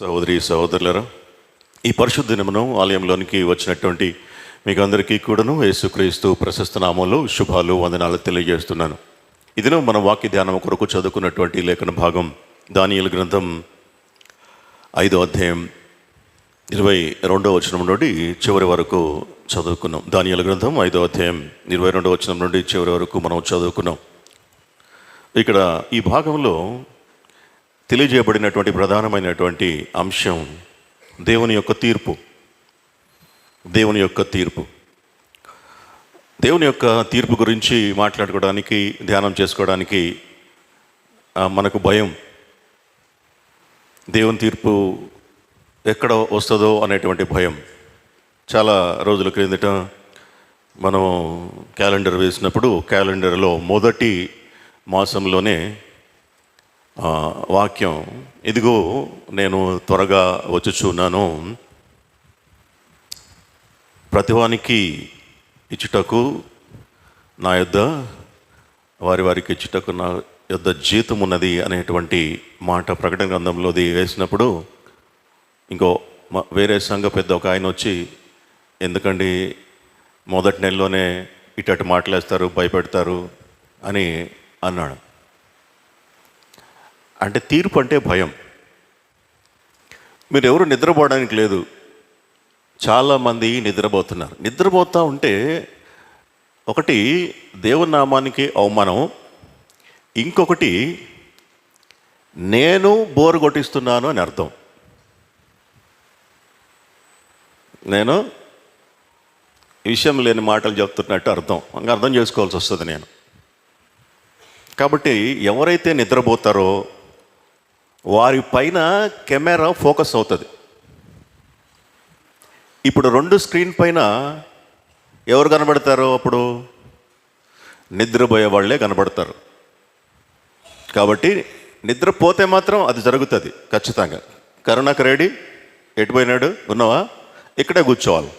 సహోదరి సహోదరులరా, ఈ పరిశుద్ధ దినమును ఆలయంలోనికి వచ్చినటువంటి మీకు అందరికీ కూడాను యేసుక్రీస్తు ప్రశస్త నామంలో శుభాలు వందనాలు తెలియజేస్తున్నాను. ఈ దినం మన వాక్య ధ్యానం కొరకు చదువుకున్నటువంటి లేఖన భాగం దానియేలు గ్రంథం 5వ అధ్యాయం 22వ వచనం నుండి చివరి వరకు చదువుకున్నాం. దానియేలు గ్రంథం 5వ అధ్యాయం 22వ వచనం నుండి చివరి వరకు మనం చదువుకున్నాం. ఇక్కడ ఈ భాగంలో తెలియజేయబడినటువంటి ప్రధానమైనటువంటి అంశం దేవుని యొక్క తీర్పు. దేవుని యొక్క తీర్పు దేవుని యొక్క తీర్పు గురించి మాట్లాడుకోవడానికి, ధ్యానం చేసుకోవడానికి మనకు భయం. దేవుని తీర్పు ఎక్కడ వస్తుందో అనేటువంటి భయం. చాలా రోజుల క్రిందట మనం క్యాలెండర్ వేసినప్పుడు క్యాలెండర్లో మొదటి మాసంలోనే వాక్యం, ఇదిగో నేను త్వరగా వచ్చుచున్నాను, ప్రతివానికి ఇచ్చుటకు నా యొద్ద వారికి ఇచ్చుటకు నా యొద్ద జీతం ఉన్నది అనేటువంటి మాట ప్రకటన గ్రంథంలోది వేసినప్పుడు ఇంకో వేరే సంఘ పెద్ద ఒక ఆయన వచ్చి, ఎందుకండి మొదటి నెలలోనే ఇటు మాటలేస్తారు, భయపెడతారు అని అన్నాడు. అంటే తీర్పు అంటే భయం. మీరు ఎవరు నిద్రపోవడానికి లేదు. చాలామంది నిద్రపోతున్నారు. నిద్రపోతూ ఉంటే ఒకటి దేవుని నామానికి అవమానం, ఇంకొకటి నేను బోరు కొట్టిస్తున్నాను అని అర్థం. నేను విషయం లేని మాటలు చెప్తున్నట్టు అర్థం. అర్థం చేసుకోవాల్సి వస్తుంది నేను. కాబట్టి ఎవరైతే నిద్రపోతారో వారి పైన కెమెరా ఫోకస్ అవుతుంది. ఇప్పుడు 2 స్క్రీన్ పైన ఎవరు కనబడతారో అప్పుడు నిద్రపోయే వాళ్ళే కనబడతారు. కాబట్టి నిద్రపోతే మాత్రం అది జరుగుతుంది ఖచ్చితంగా. కరుణాకర్ రెడ్డి ఎటుపోయినాడు, ఉన్నావా? ఇక్కడే కూర్చోవాలి.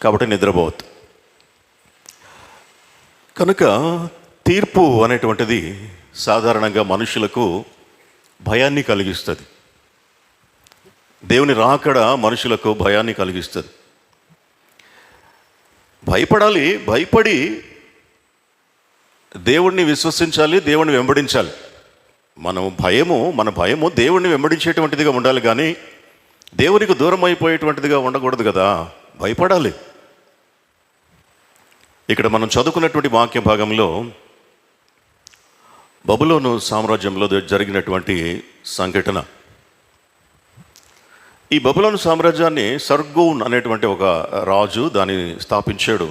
కాబట్టి నిద్రపోవద్దు. కనుక తీర్పు అనేటువంటిది సాధారణంగా మనుషులకు భయాన్ని కలిగిస్తుంది. దేవుని రాకడ మనుషులకు భయాన్ని కలిగిస్తుంది. భయపడాలి. భయపడి దేవుణ్ణి విశ్వసించాలి, దేవుణ్ణి వెంబడించాలి. మన భయము దేవుణ్ణి వెంబడించేటువంటిదిగా ఉండాలి, కానీ దేవునికి దూరం అయిపోయేటువంటిదిగా ఉండకూడదు కదా. భయపడాలి. ఇక్కడ మనం చదువుకున్నటువంటి వాక్య భాగంలో బబులోను సామ్రాజ్యంలో జరిగినటువంటి సంఘటన. ఈ బబులోను సామ్రాజ్యాన్ని సర్గోన్ అనేటువంటి ఒక రాజు దాన్ని స్థాపించాడు.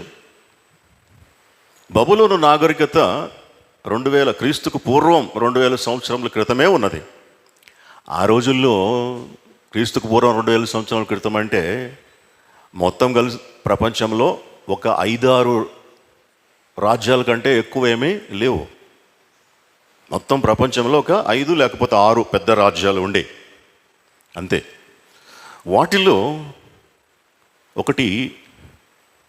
బబులోను నాగరికత 2000 క్రీస్తుకు పూర్వం 2000 సంవత్సరముల క్రితమే ఉన్నది. ఆ రోజుల్లో క్రీస్తుకు పూర్వం 2000 సంవత్సరాల క్రితం అంటే మొత్తం కలిసి ప్రపంచంలో ఒక 5-6 రాజ్యాల కంటే ఎక్కువ ఏమీ లేవు. మొత్తం ప్రపంచంలో ఒక 5 లేకపోతే 6 పెద్ద రాజ్యాలు ఉండే, అంతే. వాటిల్లో ఒకటి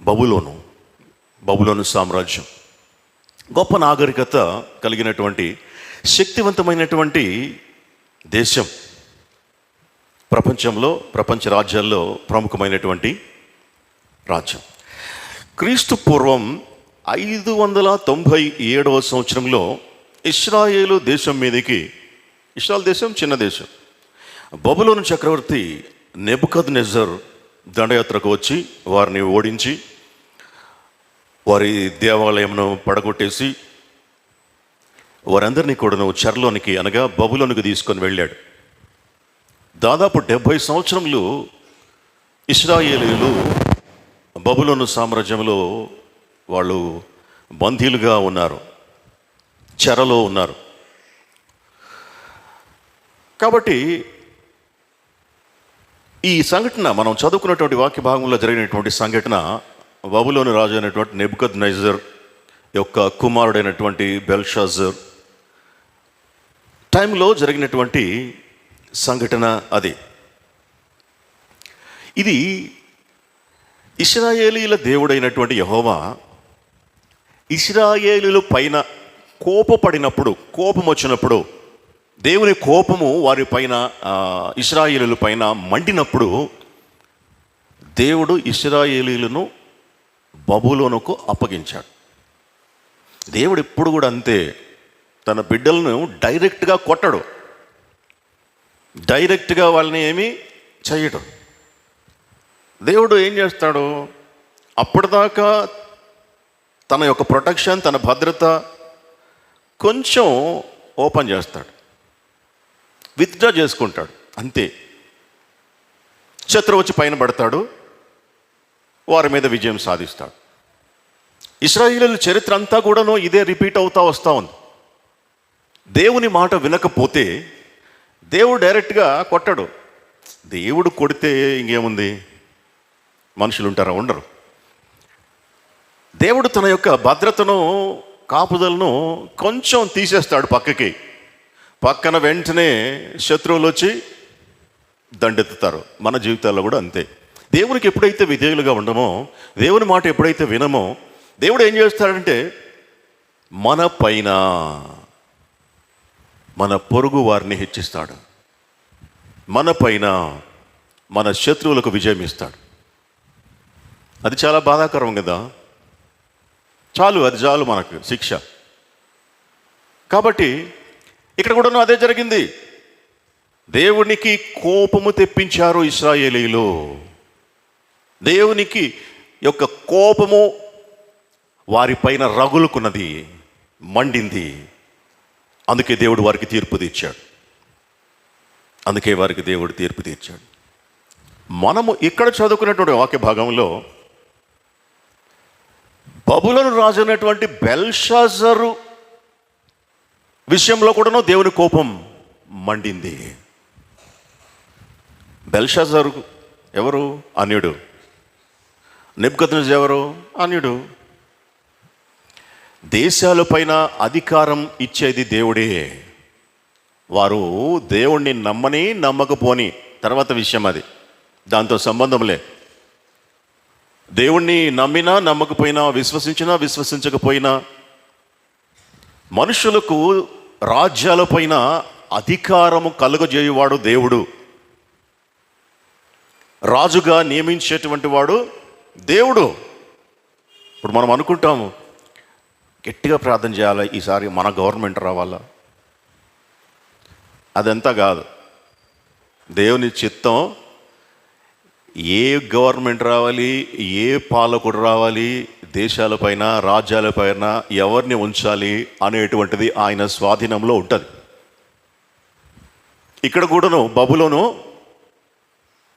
బబులోను సామ్రాజ్యం. గొప్ప నాగరికత కలిగినటువంటి శక్తివంతమైనటువంటి దేశం. ప్రపంచ రాజ్యాల్లో ప్రముఖమైనటువంటి రాజ్యం. క్రీస్తు పూర్వం 597వ సంవత్సరంలో ఇశ్రాయేలు దేశం మీదకి, ఇశ్రాయేల్ దేశం చిన్న దేశం, బబులోను చక్రవర్తి నెబుకద్నెజర్ దండయాత్రకు వచ్చి వారిని ఓడించి వారి దేవాలయంను పడగొట్టేసి వారందరినీ కూడాను చెరలోనికి, అనగా బబులోనికి తీసుకొని వెళ్ళాడు. దాదాపు 70 సంవత్సరములు ఇశ్రాయేలీయులు బబులోను సామ్రాజ్యంలో వాళ్ళు బందీలుగా ఉన్నారు, చెరలో ఉన్నారు. కాబట్టి ఈ సంఘటన మనం చదువుకున్నటువంటి వాక్య భాగంలో జరిగినటువంటి సంఘటన బబులోను రాజు అయినటువంటి నెబుకద్నెజర్ యొక్క కుమారుడైనటువంటి బెల్షాజర్ టైంలో జరిగినటువంటి సంఘటన అది. ఇది ఇశ్రాయేలీల దేవుడైనటువంటి యెహోవా ఇశ్రాయేలీల పైన కోపం వచ్చినప్పుడు దేవుని కోపము వారి పైన ఇశ్రాయేలీయుల పైన మండినప్పుడు దేవుడు ఇశ్రాయేలీయులను బబులోనుకు అప్పగించాడు. దేవుడు ఎప్పుడు కూడా అంతే, తన బిడ్డలను డైరెక్ట్గా కొట్టడు, డైరెక్ట్గా వాళ్ళని ఏమీ చేయడు. దేవుడు ఏం చేస్తాడు, అప్పటిదాకా తన యొక్క ప్రొటెక్షన్, తన భద్రత కొంచెం ఓపెన్ చేస్తాడు, విత్డ్రా చేసుకుంటాడు, అంతే. శత్రువు వచ్చి పైన పడతాడు, వారి మీద విజయం సాధిస్తాడు. ఇశ్రాయేలీయుల చరిత్ర అంతా కూడాను ఇదే రిపీట్ అవుతా వస్తూ ఉంది. దేవుని మాట వినకపోతే దేవుడు డైరెక్ట్గా కొట్టడు. దేవుడు కొడితే ఇంకేముంది, మనుషులు ఉంటారా? ఉండరు. దేవుడు తన యొక్క భద్రతను, కాపుదలను కొంచెం తీసేస్తాడు పక్కకి. పక్కన వెంటనే శత్రువులు వచ్చి దండెత్తుతారు. మన జీవితాల్లో కూడా అంతే. దేవునికి ఎప్పుడైతే విధేయులుగా ఉండమో, దేవుని మాట ఎప్పుడైతే వినమో, దేవుడు ఏం చేస్తాడంటే మన పైన మన పొరుగు వారిని హెచ్చిస్తాడు, మన పైన మన శత్రువులకు విజయం ఇస్తాడు. అది చాలా బాధాకరం కదా. అది చాలు మనకు శిక్ష. కాబట్టి ఇక్కడ కూడా అదే జరిగింది. దేవునికి కోపము తెప్పించారు ఇశ్రాయేలీయులు. దేవునికి యొక్క కోపము వారిపైన రగులుకున్నది, మండింది. అందుకే దేవుడు వారికి తీర్పు తీర్చాడు. మనము ఇక్కడ చదువుకున్నటువంటి వాక్య భాగంలో బబులోను రాజు అయినటువంటి బెల్షాజరు విషయంలో కూడాను దేవుని కోపం మండింది. బెల్షాజరు ఎవరు? అన్యుడు. నెబుకద్నెజరు ఎవరు? అన్యుడు. దేశాలపైన అధికారం ఇచ్చేది దేవుడే. వారు దేవుణ్ణి నమ్మని నమ్మకపోని తర్వాత విషయం, అది దాంతో సంబంధంలే. దేవుణ్ణి నమ్మినా నమ్మకపోయినా, విశ్వసించినా విశ్వసించకపోయినా, మనుషులకు రాజ్యాలపైన అధికారము కలుగజేయువాడు దేవుడు. రాజుగా నియమించేటువంటి వాడు దేవుడు. ఇప్పుడు మనం అనుకుంటాము, గట్టిగా ప్రార్థన చేయాలి, ఈసారి మన గవర్నమెంట్ రావాలా. అదంతా కాదు. దేవుని చిత్తం ఏ గవర్నమెంట్ రావాలి, ఏ పాలకుడు రావాలి, దేశాలపైన రాజ్యాలపైన ఎవరిని ఉంచాలి అనేటువంటిది ఆయన స్వాధీనంలో ఉంటుంది. ఇక్కడ కూడాను బబులోను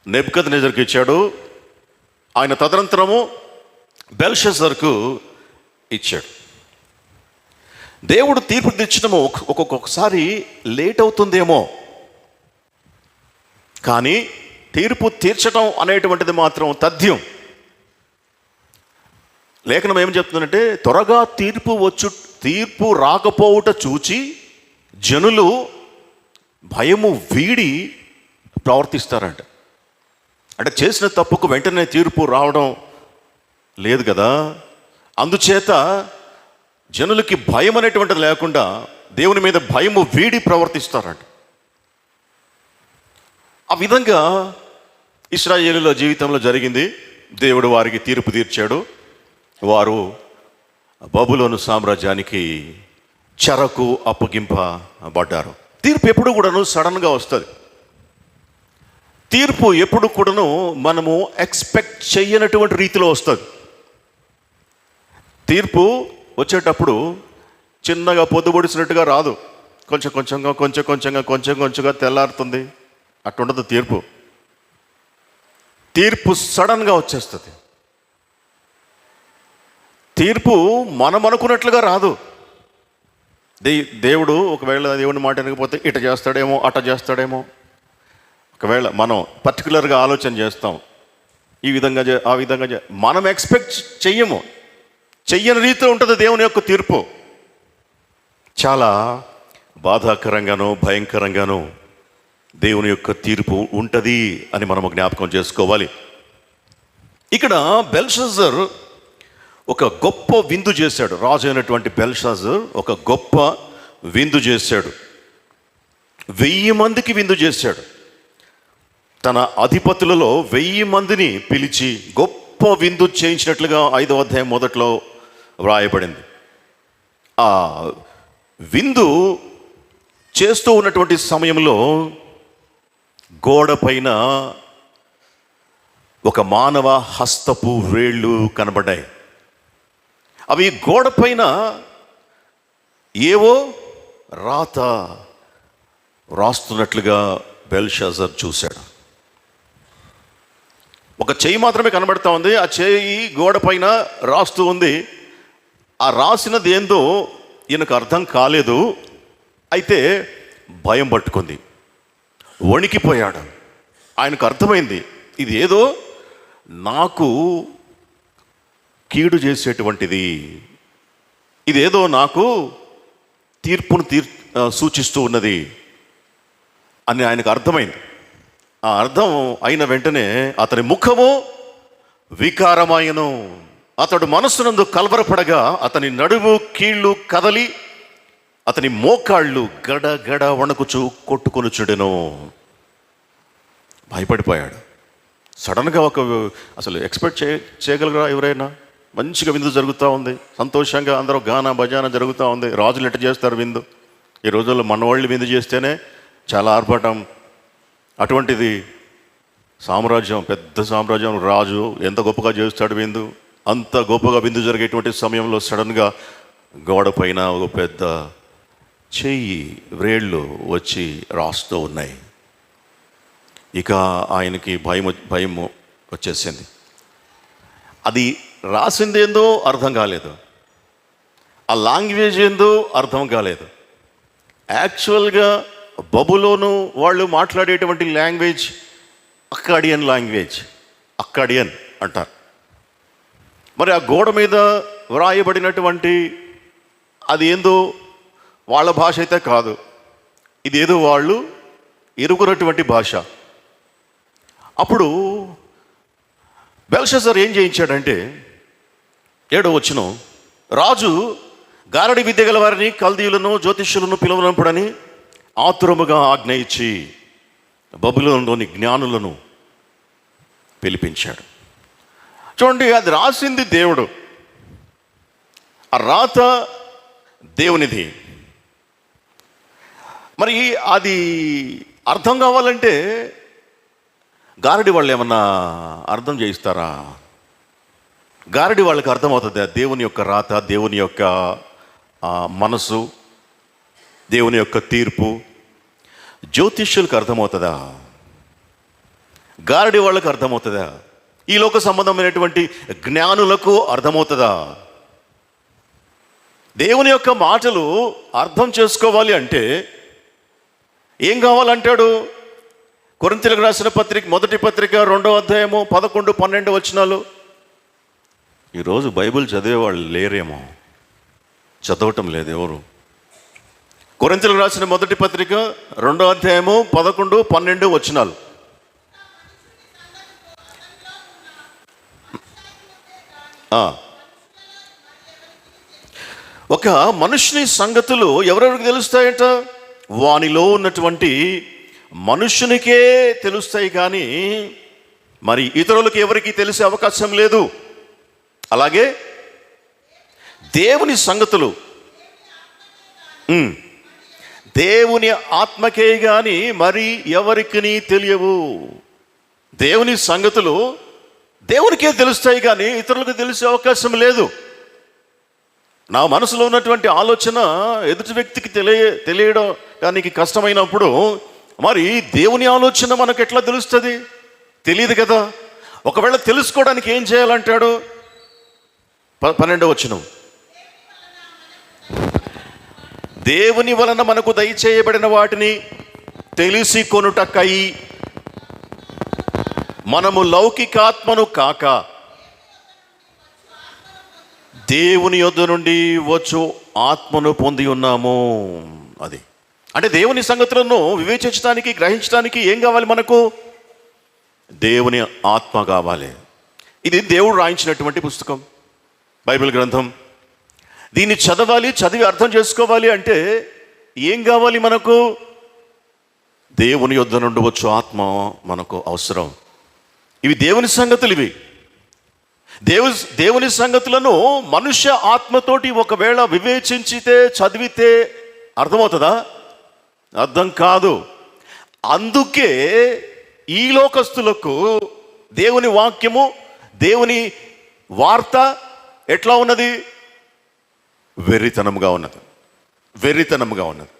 నెబుకద్నెజరుకు ఇచ్చాడు, ఆయన తదనంతరము బెల్షాజరుకు ఇచ్చాడు. దేవుడు తీర్పు తెచ్చడము ఒక్కొక్కసారి లేట్ అవుతుందేమో, కానీ తీర్పు తీర్చడం అనేటువంటిది మాత్రం తథ్యం. లేఖనం ఏం చెప్తుందంటే, త్వరగా తీర్పు రాకపోవుట చూచి జనులు భయము వీడి ప్రవర్తిస్తారంట. అంటే చేసిన తప్పుకు వెంటనే తీర్పు రావడం లేదు కదా. అందుచేత జనులకి భయం అనేటువంటిది లేకుండా దేవుని మీద భయము వీడి ప్రవర్తిస్తారంట. ఆ విధంగా ఇశ్రాయేలీయుల జీవితంలో జరిగింది. దేవుడు వారికి తీర్పు తీర్చాడు. వారు బబులోను సామ్రాజ్యానికి చెరకు అప్పగింపబడ్డారు. తీర్పు ఎప్పుడు కూడాను సడన్గా వస్తుంది. తీర్పు ఎప్పుడు కూడాను మనము ఎక్స్పెక్ట్ చేయనటువంటి రీతిలో వస్తుంది. తీర్పు వచ్చేటప్పుడు చిన్నగా పొద్దుబొడిసినట్టుగా రాదు. కొంచెం కొంచెంగా తెల్లారుతుంది. అట్టుండదు తీర్పు. తీర్పు సడన్గా వచ్చేస్తుంది. తీర్పు మనం అనుకున్నట్లుగా రాదు. దేవుడు ఒకవేళ దేవుని మాట వినకపోతే ఇట చేస్తాడేమో, అట చేస్తాడేమో. ఒకవేళ మనం పర్టికులర్గా ఆలోచన చేస్తాం, ఈ విధంగా ఆ విధంగా మనం ఎక్స్పెక్ట్ చెయ్యని రీతిలో ఉంటుంది దేవుని యొక్క తీర్పు. చాలా బాధాకరంగానూ భయంకరంగానూ దేవుని యొక్క తీర్పు ఉంటుంది అని మనము జ్ఞాపకం చేసుకోవాలి. ఇక్కడ బెల్షాజర్ ఒక గొప్ప విందు చేశాడు. రాజు అయినటువంటి బెల్షాజర్ ఒక గొప్ప విందు చేశాడు. 1000 మందికి విందు చేశాడు. తన అధిపతులలో 1000 మందిని పిలిచి గొప్ప విందు చేయించినట్లుగా 5వ అధ్యాయం మొదట్లో వ్రాయబడింది. ఆ విందు చేస్తూ ఉన్నటువంటి సమయంలో గోడ పైన ఒక మానవ హస్తపు వేళ్ళు కనబడ్డాయి. అవి గోడ పైన ఏవో రాత రాస్తున్నట్లుగా బెల్షాజర్ చూశాడు. ఒక చెయ్యి మాత్రమే కనబడతా ఉంది. ఆ చెయ్యి గోడ పైన రాస్తూ ఉంది. ఆ రాసినది ఏందో ఈయనకు అర్థం కాలేదు. అయితే భయం పట్టుకుంది, వణికిపోయాడు. ఆయనకు అర్థమైంది, ఇది ఏదో నాకు కీడు చేసేటువంటిది, ఇదేదో నాకు తీర్పును సూచిస్తూ ఉన్నది అని ఆయనకు అర్థమైంది. ఆ అర్థం అయిన వెంటనే అతని ముఖము వికారమాయను. అతడు మనస్సునందు కలవరపడగా అతని నడుము కీళ్ళు కదలి అతని మోకాళ్ళు గడ గడ వణకుచు కొట్టుకొనుచుడెను. భయపడిపోయాడు. సడన్గా అసలు ఎక్స్పెక్ట్ చేయగలరా ఎవరైనా? మంచిగా విందు జరుగుతూ ఉంది, సంతోషంగా అందరూ గానా భజానా జరుగుతూ ఉంది. రాజులు ఎట్ట చేస్తారు విందు? ఈ రోజుల్లో మనవాళ్ళు విందు చేస్తేనే చాలా ఆర్భాటం. అటువంటిది సామ్రాజ్యం, పెద్ద సామ్రాజ్యం, రాజు ఎంత గొప్పగా చేస్తాడు విందు. అంత గొప్పగా విందు జరిగేటువంటి సమయంలో సడన్గా గోడ పైన ఒక పెద్ద చెయ్యి వ్రేళ్ళు వచ్చి రాస్తూ ఉన్నాయి. ఇక ఆయనకి భయం వచ్చేసింది. అది రాసింది ఏందో అర్థం కాలేదు, ఆ లాంగ్వేజ్ ఏందో అర్థం కాలేదు. యాక్చువల్గా బబులోను వాళ్ళు మాట్లాడేటువంటి లాంగ్వేజ్ అక్కాడియన్ లాంగ్వేజ్, అక్కాడియన్ అంటారు. మరి ఆ గోడ మీద వ్రాయబడినటువంటి అది ఏందో వాళ్ళ భాష అయితే కాదు, ఇదేదో వాళ్ళు ఎరుగునటువంటి భాష. అప్పుడు బెల్షాజర్ ఏం చేయించాడంటే, 7వ వచనం, రాజు గారడి విద్య గల వారిని, కల్దీయులను, జ్యోతిష్యులను పిలువనంపుడని ఆతురముగా ఆజ్ఞ ఇచ్చి బబులోనులోని జ్ఞానులను పిలిపించాడు. చూడండి, అది రాసింది దేవుడు, ఆ రాత దేవునిది. మరి అది అర్థం కావాలంటే గారడి వాళ్ళు ఏమన్నా అర్థం చేయిస్తారా? గారడి వాళ్ళకి అర్థమవుతుంది దేవుని యొక్క రాత, దేవుని యొక్క మనసు, దేవుని యొక్క తీర్పు. జ్యోతిష్యులకు అర్థమవుతుందా? గారడి వాళ్ళకు అర్థమవుతుందా? ఈ లోక సంబంధమైనటువంటి జ్ఞానులకు అర్థమవుతుందా? దేవుని యొక్క మాటలు అర్థం చేసుకోవాలి అంటే ఏం కావాలంటాడు? కొరింథీయులకు రాసిన పత్రిక, మొదటి పత్రిక 2వ అధ్యాయము 11, 12 వచనాలు. ఈరోజు బైబిల్ చదివేవాళ్ళు లేరేమో, చదవటం లేదు ఎవరు. కొరింథీయులకు రాసిన మొదటి పత్రిక 2వ అధ్యాయము 11, 12 వచనాలు. ఒక మనుషుని సంగతులు ఎవరెవరికి తెలుస్తాయట? వానిలో ఉన్నటువంటి మనుషునికే తెలుస్తాయి, కానీ మరి ఇతరులకు ఎవరికి తెలిసే అవకాశం లేదు. అలాగే దేవుని సంగతులు దేవుని ఆత్మకే కానీ మరి ఎవరికి తెలియవు. దేవుని సంగతులు దేవునికే తెలుస్తాయి, కానీ ఇతరులకు తెలిసే అవకాశం లేదు. నా మనసులో ఉన్నటువంటి ఆలోచన ఎదుటి వ్యక్తికి తెలియడానికి కష్టమైనప్పుడు మరి దేవుని ఆలోచన మనకు ఎట్లా తెలుస్తుంది? తెలియదు కదా. ఒకవేళ తెలుసుకోవడానికి ఏం చేయాలంటాడు? 12వ వచనం, దేవుని వలన మనకు దయచేయబడిన వాటిని తెలిసి కొనుటకై మనము లౌకికాత్మను కాక దేవుని యొద్ద నుండి వచ్చు ఆత్మను పొంది ఉన్నాము. అది అంటే దేవుని సంగతులను వివేచించడానికి, గ్రహించడానికి ఏం కావాలి మనకు? దేవుని ఆత్మ కావాలి. ఇది దేవుడు రాయించినటువంటి పుస్తకం, బైబిల్ గ్రంథం. దీన్ని చదవాలి, చదివి అర్థం చేసుకోవాలి అంటే ఏం కావాలి మనకు? దేవుని యొద్ద నుండి వచ్చు ఆత్మ మనకు అవసరం. ఇవి దేవుని సంగతులు. ఇవి దేవుని సంగతులను మనుష్య ఆత్మతోటి ఒకవేళ వివేచించితే, చదివితే అర్థమవుతుందా? అర్థం కాదు. అందుకే ఈ లోకస్తులకు దేవుని వాక్యము, దేవుని వార్త ఎట్లా ఉన్నది? వెర్రితనముగా ఉన్నది. వెర్రితనముగా ఉన్నది.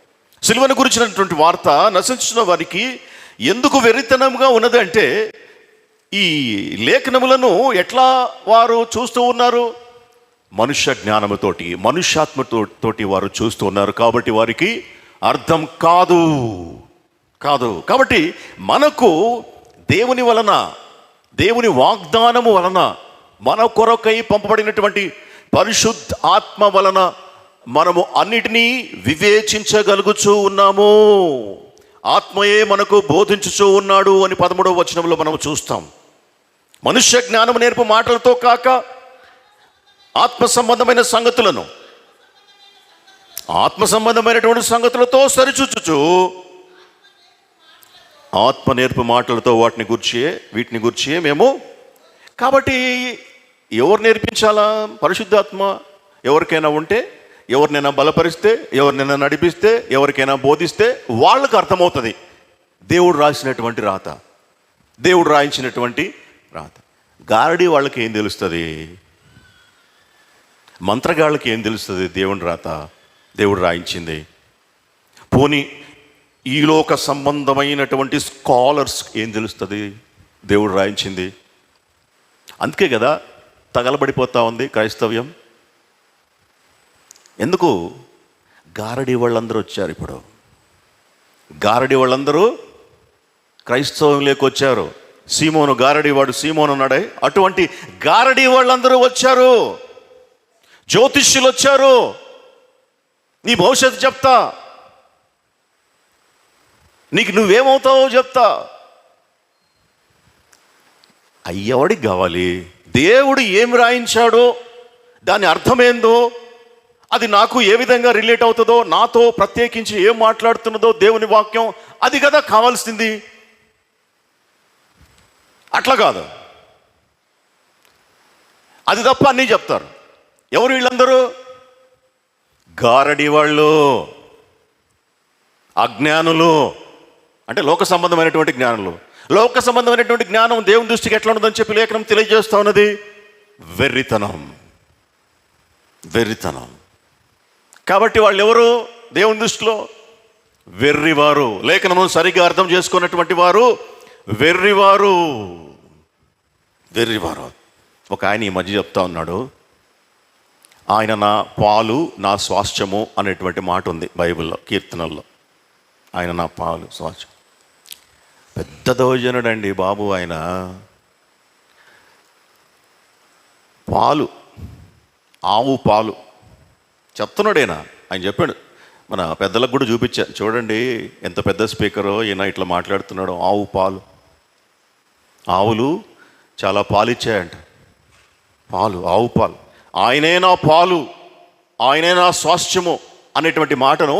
సిలువను గురించినటువంటి వార్త నశించిన వారికి ఎందుకు వెర్రితనంగా ఉన్నది అంటే, ఈ లేఖనములను ఎట్లా వారు చూస్తూ ఉన్నారు? మనుష్య జ్ఞానముతోటి, మనుష్యాత్మతోటి వారు చూస్తూ ఉన్నారు. కాబట్టి వారికి అర్థం కాదు. కాబట్టి మనకు దేవుని వలన, దేవుని వాగ్దానము వలన, మన కొరకై పంపబడినటువంటి పరిశుద్ధ ఆత్మ వలన మనము అన్నిటినీ వివేచించగలుగుచూ ఉన్నాము. ఆత్మయే మనకు బోధించుచూ ఉన్నాడు అని 13వ వచనంలో మనం చూస్తాం. మనుష్య జ్ఞానము నేర్పు మాటలతో కాక ఆత్మ సంబంధమైన సంగతులను, ఆత్మ సంబంధమైనటువంటి సంగతులతో సరిచూచుచు, ఆత్మ నేర్పు మాటలతో వీటిని గుర్చి మేము. కాబట్టి ఎవరు నేర్పించాలా? పరిశుద్ధాత్మ ఎవరికైనా ఉంటే, ఎవరినైనా బలపరిస్తే, ఎవరినైనా నడిపిస్తే, ఎవరికైనా బోధిస్తే వాళ్ళకు అర్థమవుతుంది దేవుడు రాసినటువంటి రాత, దేవుడు రాయించినటువంటి రాత. గారడి వాళ్ళకి ఏం తెలుస్తుంది? మంత్రగాళ్ళకి ఏం తెలుస్తుంది? దేవుని రాత, దేవుడు రాయించింది. పోనీ ఈ లోక సంబంధమైనటువంటి స్కాలర్స్ ఏం తెలుస్తుంది? దేవుడు రాయించింది. అందుకే కదా తగలబడిపోతా ఉంది క్రైస్తవ్యం. ఎందుకు? గారడి వాళ్ళందరూ వచ్చారు. ఇప్పుడు గారడి వాళ్ళందరూ క్రైస్తవంలోకి వచ్చారు. సీమోను గారడి, వాడు సీమోను ఉన్నాడే, అటువంటి గారడి వాళ్ళందరూ వచ్చారు. జ్యోతిష్యులు వచ్చారు. నీ భవిష్యత్తు చెప్తా, నీకు నువ్వేమవుతావో చెప్తా. అయ్యవాడికి కావాలి. దేవుడు ఏమి రాయించాడో, దాని అర్థమేందో, అది నాకు ఏ విధంగా రిలేట్ అవుతుందో, నాతో ప్రత్యేకించి ఏం మాట్లాడుతున్నదో దేవుని వాక్యం, అది కదా కావాల్సింది. అట్లా కాదు, అది తప్ప అన్నీ చెప్తారు. ఎవరు వీళ్ళందరూ? గారడి వాళ్ళు, అజ్ఞానులు. అంటే లోక సంబంధమైనటువంటి జ్ఞానులు. లోక సంబంధమైనటువంటి జ్ఞానం దేవుని దృష్టికి ఎట్లా ఉన్నదని చెప్పి లేఖనం తెలియజేస్తా ఉన్నది. వెర్రితనం. కాబట్టి వాళ్ళు ఎవరు దేవుని దృష్టిలో? వెర్రివారు. లేఖనము సరిగ్గా అర్థం చేసుకున్నటువంటి వారు వెర్రివారు. ఒక ఆయన ఈ మధ్య చెప్తా ఉన్నాడు, ఆయన నా పాలు నా స్వాస్థ్యము అనేటువంటి మాట ఉంది బైబిల్లో, కీర్తనల్లో. ఆయన నా పాలు స్వాస్థ్యం. పెద్ద దౌర్జనుడండి బాబు. ఆయన పాలు, ఆవు పాలు చెప్తున్నాడేనా? ఆయన చెప్పాడు. మన పెద్దలకు కూడా చూపించా, చూడండి ఎంత పెద్ద స్పీకరో ఈయన ఇట్లా మాట్లాడుతున్నాడు. ఆవు పాలు, ఆవులు చాలా పాలు ఇచ్చాయంట. ఆవు పాలు. ఆయనే నా పాలు, ఆయనే నా స్వాస్థ్యము అనేటువంటి మాటను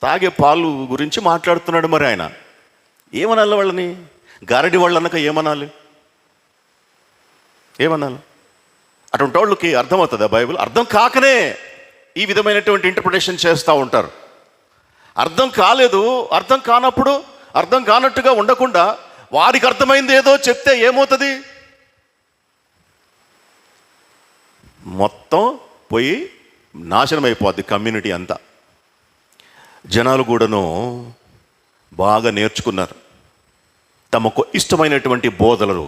తాగే పాలు గురించి మాట్లాడుతున్నాడు. మరి ఆయన ఏమనాలి వాళ్ళని? గారడి వాళ్ళు అన్నాక ఏమనాలి? అటువంటి వాళ్ళకి అర్థమవుతుందా బైబిల్? అర్థం కాకనే ఈ విధమైనటువంటి ఇంటర్ప్రిటేషన్ చేస్తూ ఉంటారు. అర్థం కాలేదు. అర్థం కానప్పుడు అర్థం కానట్టుగా ఉండకుండా వారికి అర్థమైంది ఏదో చెప్తే ఏమవుతుంది? మొత్తం పోయి నాశనం అయిపోద్ది కమ్యూనిటీ అంతా. జనాలు కూడాను బాగా నేర్చుకున్నారు. తమకు ఇష్టమైనటువంటి బోధనలు,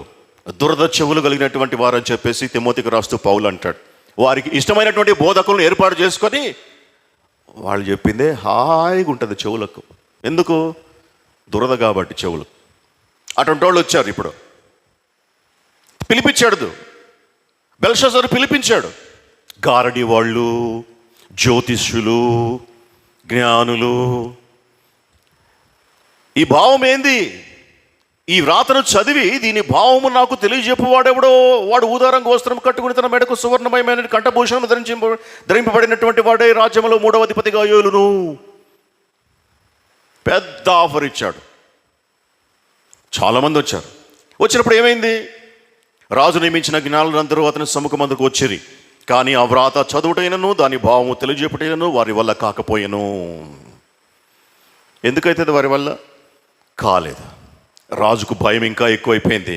దురద చెవులు కలిగినటువంటి వారని చెప్పేసి తిమోతికి రాస్తూ పౌలు అంటాడు. వారికి ఇష్టమైనటువంటి బోధకులను ఏర్పాటు చేసుకొని వాళ్ళు చెప్పిందే హాయిగా ఉంటుంది చెవులకు. ఎందుకు? దురద కాబట్టి చెవులు. అటువంటి వాళ్ళు వచ్చారు. ఇప్పుడు పిలిపించాడు బెల్షస్సరు, పిలిపించాడు. గారడి వాళ్ళు, జ్యోతిష్యులు, జ్ఞానులు. ఈ భావం ఏంది? ఈ వ్రాతను చదివి దీని భావము నాకు తెలియజెప్పువాడెవడో, వాడు ఊదారంగ వస్త్రం కట్టుకుని తన మెడకు సువర్ణమయమైన కంఠభూషణం ధరింపబడినటువంటి వాడే రాజ్యంలో 3వ అధిపతిగా యోలును. పెద్ద ఆఫర్ ఇచ్చాడు. చాలామంది వచ్చారు. వచ్చినప్పుడు ఏమైంది? రాజు నియమించిన జ్ఞానులందరూ అతని సముఖమందుకు వచ్చిరి. కానీ ఆ వ్రాత చదువుటైనను దాని భావము తెలియజేపుటైనను వారి వల్ల కాకపోయెను. ఎందుకైతే వారి వల్ల కాలేదు? రాజుకు భయం ఇంకా ఎక్కువైపోయింది.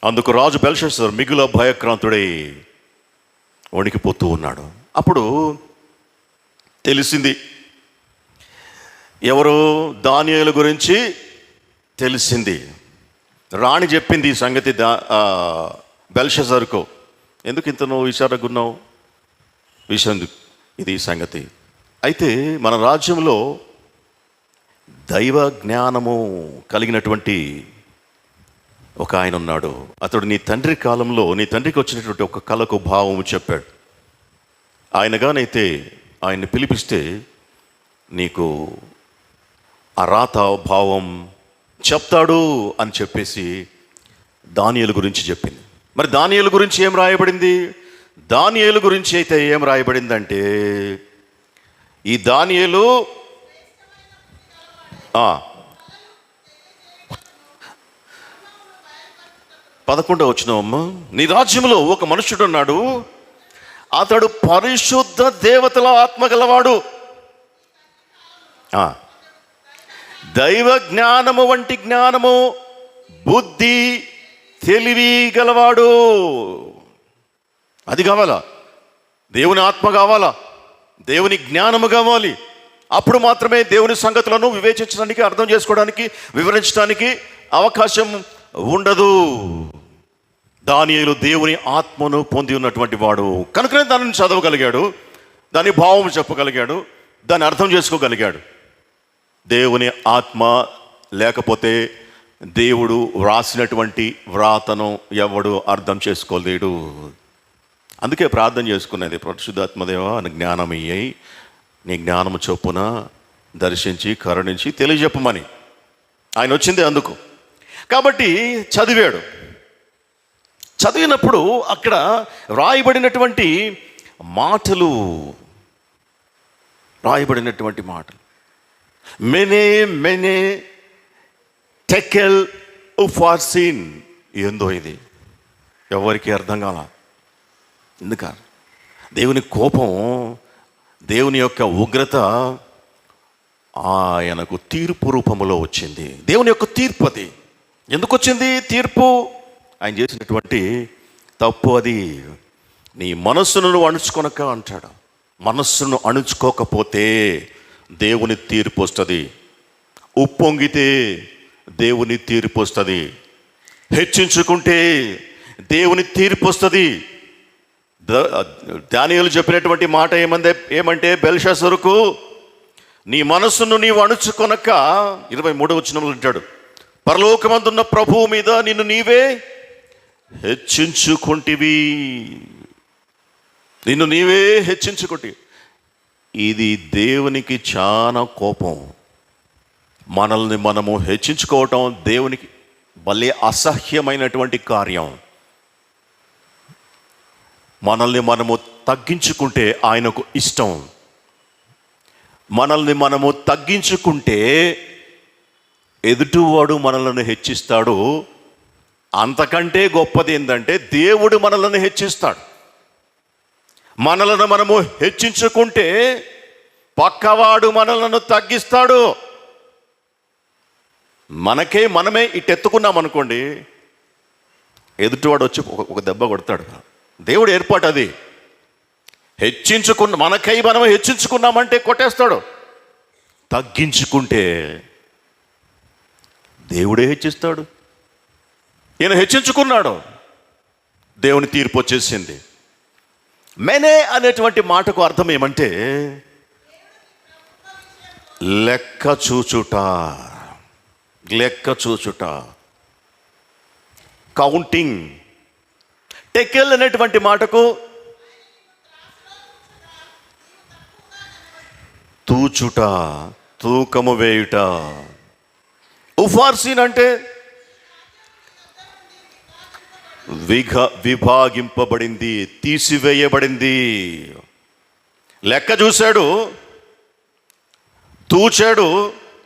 అందుకు రాజు బెల్షస్సర్ మిగుల భయక్రాంతుడై వణికిపోతూ ఉన్నాడు. అప్పుడు తెలిసింది, ఎవరు? దానియేలు గురించి తెలిసింది. రాణి చెప్పింది ఈ సంగతి బెల్షస్సర్కు. ఎందుకు ఇంత నువ్వు విచారగున్నావు? విషయం ఇది సంగతి. అయితే మన రాజ్యంలో దైవ జ్ఞానము కలిగినటువంటి ఒక ఆయన ఉన్నాడు. అతడు నీ తండ్రి కాలంలో నీ తండ్రికి వచ్చినటువంటి ఒక కళకు భావము చెప్పాడు. ఆయనగానైతే ఆయన్ని పిలిపిస్తే నీకు ఆ రాత భావం చెప్తాడు అని చెప్పేసి దానియేలు గురించి చెప్పింది. మరి దానియేలు గురించి ఏం రాయబడింది? దానియేలు గురించి అయితే ఏం రాయబడిందంటే, ఈ దానియేలు 11వ వచనం, నీ రాజ్యంలో ఒక మనుషుడు ఉన్నాడు, అతడు పరిశుద్ధ దేవతల ఆత్మ గలవాడు, దైవ జ్ఞానము వంటి జ్ఞానము, బుద్ధి, తెలివి గలవాడు. అది కావాలా? దేవుని ఆత్మ కావాలా? దేవుని జ్ఞానము కావాలి. అప్పుడు మాత్రమే దేవుని సంగతులను వివేచించడానికి, అర్థం చేసుకోవడానికి, వివరించడానికి అవకాశం ఉండదు. దానియేలు దేవుని ఆత్మను పొంది ఉన్నటువంటి వాడు కనుకనే దానిని చదవగలిగాడు, దాని భావం చెప్పగలిగాడు, దాన్ని అర్థం చేసుకోగలిగాడు. దేవుని ఆత్మ లేకపోతే దేవుడు వ్రాసినటువంటి వ్రాతను ఎవడు అర్థం చేసుకోలేడు. అందుకే ప్రార్థన చేసుకునేది, పరిశుద్ధాత్మదేవా అని జ్ఞానమయ్యాయి, నీ జ్ఞానము చొప్పున దర్శించి కరుణించి తెలియజెప్పమని. ఆయన వచ్చింది అందుకు. కాబట్టి చదివాడు. చదివినప్పుడు అక్కడ రాయబడినటువంటి మాటలు మెనే టెకెల్ ఉఫార్సిన్. ఏందో ఇది ఎవరికి అర్థం కాల. ఎందుక? దేవుని కోపం, దేవుని యొక్క ఉగ్రత ఆయనకు తీర్పు రూపంలో వచ్చింది. దేవుని యొక్క తీర్పు అది. ఎందుకు వచ్చింది తీర్పు? ఆయన చేసినటువంటి తప్పు అది. నీ మనస్సును నువ్వు అణుచుకొనక అంటాడు. మనస్సును అణుచుకోకపోతే దేవుని తీర్పు వస్తుంది. ఉప్పొంగితే దేవుని తీర్పు వస్తుంది. హెచ్చించుకుంటే దేవుని తీర్పు వస్తుంది. దానియేలు చెప్పినటువంటి మాట ఏమంటే బెల్షస్సరుకు, నీ మనస్సును నీవు అణుచుకొనక, 23వ వచనంలో అంటాడు, పరలోకమందున్న ప్రభువు మీద నిన్ను నీవే హెచ్చించుకుంటివి. నిన్ను నీవే హెచ్చించుకుంటి. ఇది దేవునికి చాలా కోపం. మనల్ని మనము హెచ్చించుకోవటం దేవునికి భలే అసహ్యమైనటువంటి కార్యం. మనల్ని మనము తగ్గించుకుంటే ఆయనకు ఇష్టం. మనల్ని మనము తగ్గించుకుంటే ఎదుటివాడు మనల్ని హెచ్చిస్తాడు. అంతకంటే గొప్పది ఏంటంటే దేవుడు మనల్ని హెచ్చిస్తాడు. మనలను మనము హెచ్చించుకుంటే పక్కవాడు మనలను తగ్గిస్తాడు. మనమే ఇటెత్తుకున్నాం అనుకోండి, ఎదుటివాడు వచ్చి ఒక దెబ్బ కొడతాడు. దేవుడు ఏర్పాటు అది. మనకై మనం హెచ్చించుకున్నామంటే కొట్టేస్తాడు. తగ్గించుకుంటే దేవుడే హెచ్చిస్తాడు. ఈయన హెచ్చించుకున్నాడు, దేవుని తీర్పు వచ్చేసింది. మెనే అనేటువంటి మాటకు అర్థం ఏమంటే లెక్క చూచుట, కౌంటింగ్. టెకెల్ అనేటువంటి మాటకు తూచుట, తూకము వేయుట. ఉఫార్సిన్ అంటే విభాగింపబడింది, తీసివేయబడింది. లెక్క చూశాడు, తూచాడు,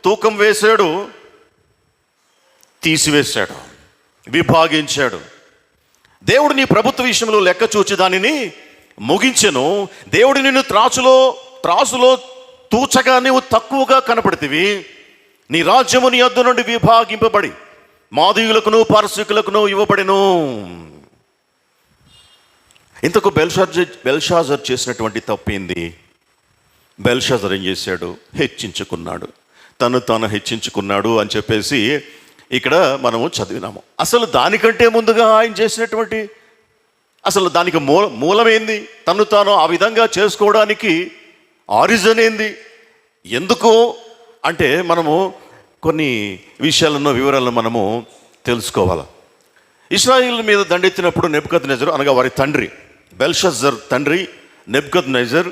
తూకం వేశాడు, తీసివేశాడు, విభాగించాడు. దేవుడు నీ ప్రభుత్వ విషయంలో లెక్క చూచి దానిని ముగించెను. దేవుడు నిన్ను త్రాసులో తూచగా నీవు తక్కువగా కనపడితివి. నీ రాజ్యము నీ యొద్ద నుండి విభాగింపబడి మాదీయులకును పారసీకులకును ఇవ్వబడిను. ఇంతకు బెల్షాజర్ చేసినటువంటి తప్పేంది? బెల్షాజర్ ఏం చేశాడు? హెచ్చించుకున్నాడు, తాను హెచ్చించుకున్నాడు అని చెప్పేసి ఇక్కడ మనము చదివినాము. అసలు దానికంటే ముందుగా ఆయన చేసినటువంటి అసలు దానికి మూలమేంది? తాను ఆ విధంగా చేసుకోవడానికి ఆరిజన్ ఏంది? ఎందుకు అంటే మనము కొన్ని వివరాలను మనము తెలుసుకోవాలి. ఇశ్రాయేలు మీద దండెత్తినప్పుడు నెబుకద్నెజరు అనగా వారి తండ్రి బెల్షాజర్ తండ్రి నెబుకద్నెజర్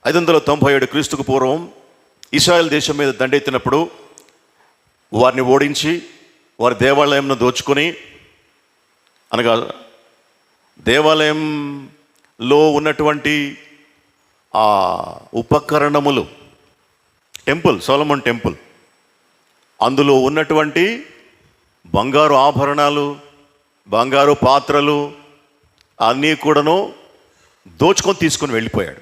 597 క్రీస్తుకు పూర్వం ఇశ్రాయేల్ దేశం మీద దండెత్తినప్పుడు వారిని ఓడించి వారి దేవాలయంను దోచుకొని, అనగా దేవాలయంలో ఉన్నటువంటి ఆ ఉపకరణములు, టెంపుల్, సొలొమోన్ టెంపుల్, అందులో ఉన్నటువంటి బంగారు ఆభరణాలు, బంగారు పాత్రలు అన్నీ కూడాను దోచుకొని తీసుకొని వెళ్ళిపోయాడు.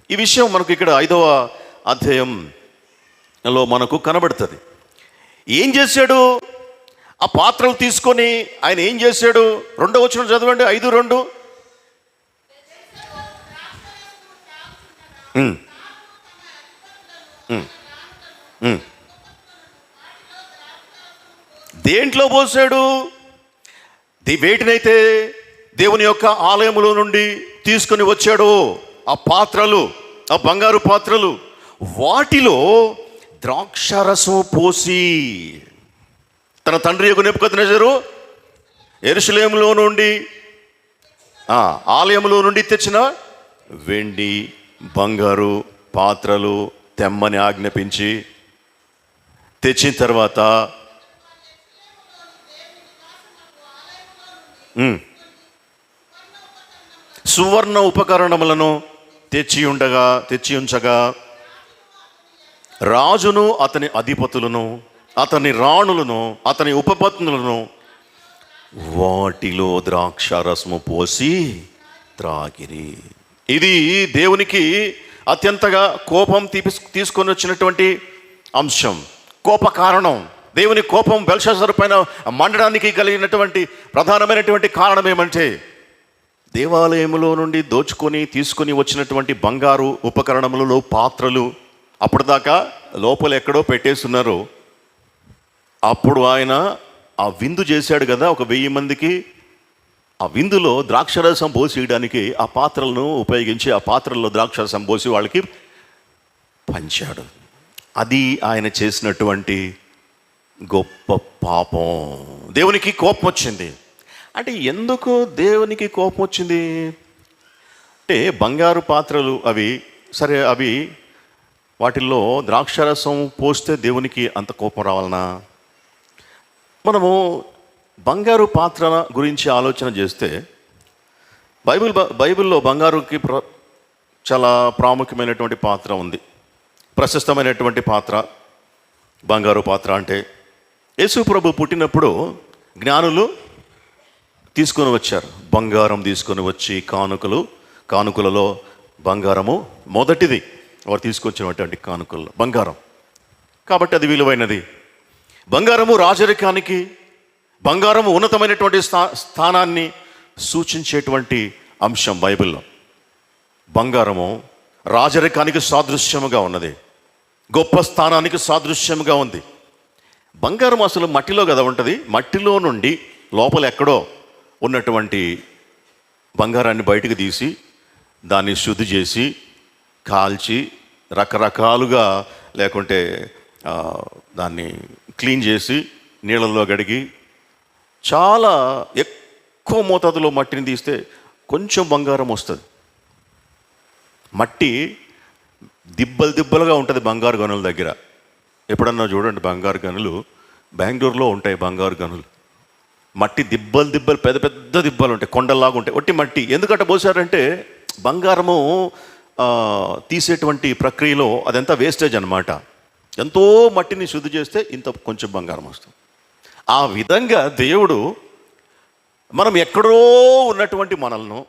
ఈ విషయం మనకు ఇక్కడ 5వ అధ్యాయంలో మనకు కనబడుతుంది. ఏం చేశాడు? ఆ పాత్రలు తీసుకొని ఆయన ఏం చేశాడు? 2వ వచనం చదవండి, 5:2. దేంట్లో పోసాడు? వేటినైతే దేవుని యొక్క ఆలయములో నుండి తీసుకొని వచ్చాడో ఆ పాత్రలు, ఆ బంగారు పాత్రలు, వాటిలో ద్రాక్షారసం పోసి తన తండ్రి యొక్క నెబుకద్నెజరు యెరూషలేములో నుండి ఆలయంలో నుండి తెచ్చిన వెండి బంగారు పాత్రలు తెమ్మని ఆజ్ఞాపించి తెచ్చిన తర్వాత సువర్ణ ఉపకరణములను తెచ్చి ఉంచగా రాజును అతని అధిపతులను అతని రాణులను అతని ఉపపత్నులను వాటిలో ద్రాక్షారసము పోసి త్రాగిరి. ఇది దేవునికి అత్యంతగా కోపం తీసుకొని వచ్చినటువంటి అంశం, కోప కారణం. దేవుని కోపం బెల్షాజరు పైన మండడానికి కలిగినటువంటి ప్రధానమైనటువంటి కారణం ఏమంటే, దేవాలయంలో నుండి తీసుకొని వచ్చినటువంటి బంగారు ఉపకరణములలో పాత్రలు అప్పటిదాకా లోపల ఎక్కడో పెట్టేస్తున్నారు. అప్పుడు ఆయన ఆ విందు చేశాడు కదా, ఒక 1000 మందికి. ఆ విందులో ద్రాక్షరసం పోసేయడానికి ఆ పాత్రలను ఉపయోగించి ఆ పాత్రల్లో ద్రాక్షరసం పోసి వాళ్ళకి పంచాడు. అది ఆయన చేసినటువంటి గొప్ప పాపం. దేవునికి కోపం వచ్చింది. అంటే ఎందుకు దేవునికి కోపం వచ్చింది అంటే, బంగారు పాత్రలు అవి సరే, అవి వాటిల్లో ద్రాక్షరసం పోస్తే దేవునికి అంత కోపం రావాలనా? మనము బంగారు పాత్ర గురించి ఆలోచన చేస్తే బైబిల్లో బంగారుకి చాలా ప్రాముఖ్యమైనటువంటి పాత్ర ఉంది, ప్రశస్తమైనటువంటి పాత్ర బంగారు పాత్ర. అంటే యేసు ప్రభు పుట్టినప్పుడు జ్ఞానులు తీసుకొని వచ్చారు, బంగారం తీసుకొని వచ్చి కానుకలలో బంగారము మొదటిది. వారు తీసుకొచ్చినటువంటి కానుకల్లో బంగారం, కాబట్టి అది విలువైనది. బంగారము రాజరికానికి, బంగారము ఉన్నతమైనటువంటి స్థానాన్ని సూచించేటువంటి అంశం బైబిల్లో. బంగారము రాజరికానికి సాదృశ్యముగా ఉన్నది, గొప్ప స్థానానికి సాదృశ్యముగా ఉంది. బంగారం అసలు మట్టిలో కదా ఉంటుంది. మట్టిలో నుండి లోపల ఎక్కడో ఉన్నటువంటి బంగారాన్ని బయటకు తీసి దాన్ని శుద్ధి చేసి కాల్చి రకరకాలుగా, లేకుంటే దాన్ని క్లీన్ చేసి నీళ్ళల్లో గడిగి చాలా ఎక్కువ మోతాదులో మట్టిని తీస్తే కొంచెం బంగారం వస్తుంది. మట్టి దిబ్బలుగా ఉంటుంది బంగారు గనుల దగ్గర. ఎప్పుడన్నా చూడండి, బంగారు గనులు బెంగళూరులో ఉంటాయి. బంగారు గనులు మట్టి దిబ్బలు పెద్ద పెద్ద దిబ్బలు ఉంటాయి, కొండల్లాగా ఉంటాయి, ఒట్టి మట్టి. ఎందుకంటే పోసారంటే బంగారము తీసేటువంటి ప్రక్రియలో అదంతా వేస్టేజ్ అనమాట. ఎంతో మట్టిని శుద్ధి చేస్తే ఇంత కొంచెం బంగారం వస్తుంది. ఆ విధంగా దేవుడు మనం ఎక్కడో ఉన్నటువంటి మనల్ని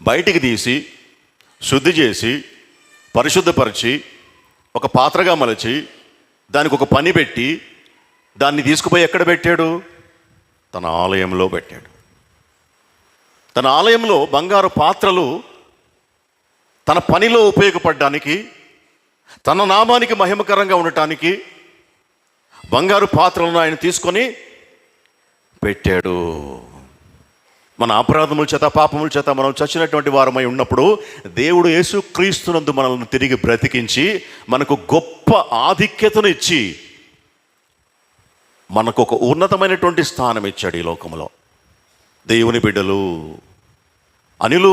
బయటికి తీసి శుద్ధి చేసి పరిశుద్ధపరిచి ఒక పాత్రగా మలచి దానికి ఒక పని పెట్టి దాన్ని తీసుకుపోయి ఎక్కడ పెట్టాడు? తన ఆలయంలో పెట్టాడు. తన ఆలయంలో బంగారు పాత్రలు తన పనిలో ఉపయోగపడడానికి, తన నామానికి మహిమకరంగా ఉండటానికి బంగారు పాత్రలను ఆయన తీసుకొని పెట్టాడు. మన అపరాధముల చేత పాపముల చేత మనం చచ్చినటువంటి వారమై ఉన్నప్పుడు దేవుడు యేసుక్రీస్తునందు మనల్ని తిరిగి బ్రతికించి మనకు గొప్ప ఆధిక్యతను ఇచ్చి మనకు ఒక ఉన్నతమైనటువంటి స్థానం ఇచ్చాడు ఈ లోకంలో. దేవుని బిడ్డలు అనిలు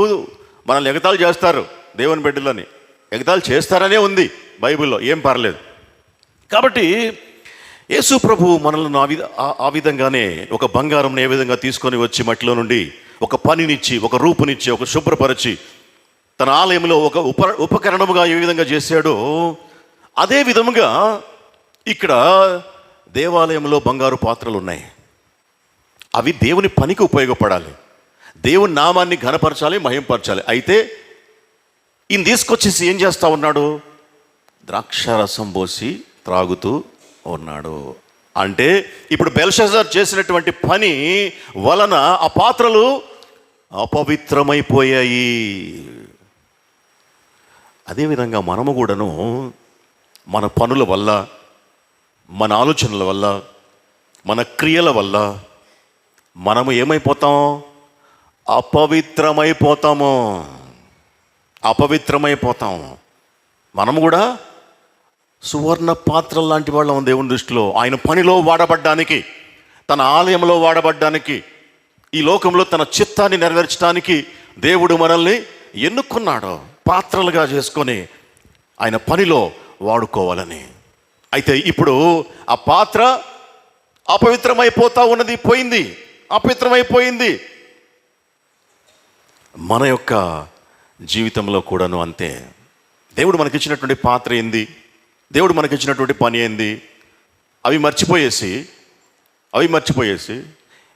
మనల్ని ఎగతాళి చేస్తారు, దేవుని బిడ్డలని ఎగతాళి చేస్తారనే ఉంది బైబిల్లో, ఏం పర్లేదు. కాబట్టి యేసు ప్రభు మనల్ని ఆ విధంగానే ఒక బంగారంని ఏ విధంగా తీసుకొని వచ్చి మట్టిలో నుండి ఒక పనినిచ్చి, ఒక రూపునిచ్చి, ఒక శుభ్రపరిచి తన ఆలయంలో ఒక ఉపకరణముగా ఏ విధంగా చేశాడో అదే విధముగా ఇక్కడ దేవాలయంలో బంగారు పాత్రలు ఉన్నాయి. అవి దేవుని పనికి ఉపయోగపడాలి, దేవుని నామాన్ని ఘనపరచాలి, మహింపరచాలి. అయితే ఈయన తీసుకొచ్చేసి ఏం చేస్తూ ఉన్నాడు? ద్రాక్షారసం పోసి త్రాగుతూ ఉన్నాడు. అంటే ఇప్పుడు బెల్షజర్ చేసినటువంటి పని వలన ఆ పాత్రలు అపవిత్రమైపోయాయి. అదేవిధంగా మనము కూడాను మన పనుల వల్ల, మన ఆలోచనల వల్ల, మన క్రియల వల్ల మనము ఏమైపోతాం? అపవిత్రమైపోతాము. మనము కూడా సువర్ణ పాత్రలు లాంటి వాళ్ళం దేవుని దృష్టిలో. ఆయన పనిలో వాడబడ్డానికి, తన ఆలయంలో వాడబడ్డానికి, ఈ లోకంలో తన చిత్తాన్ని నెరవేర్చడానికి దేవుడు మనల్ని ఎన్నుకున్నాడు, పాత్రలుగా చేసుకొని ఆయన పనిలో వాడుకోవాలని. అయితే ఇప్పుడు ఆ పాత్ర అపవిత్రమైపోతా ఉన్నది, అపవిత్రమైపోయింది. మన యొక్క జీవితంలో కూడాను అంతే. దేవుడు మనకిచ్చినటువంటి పాత్ర ఏంది? దేవుడు మనకిచ్చినటువంటి పని ఏంది? అవి మర్చిపోయేసి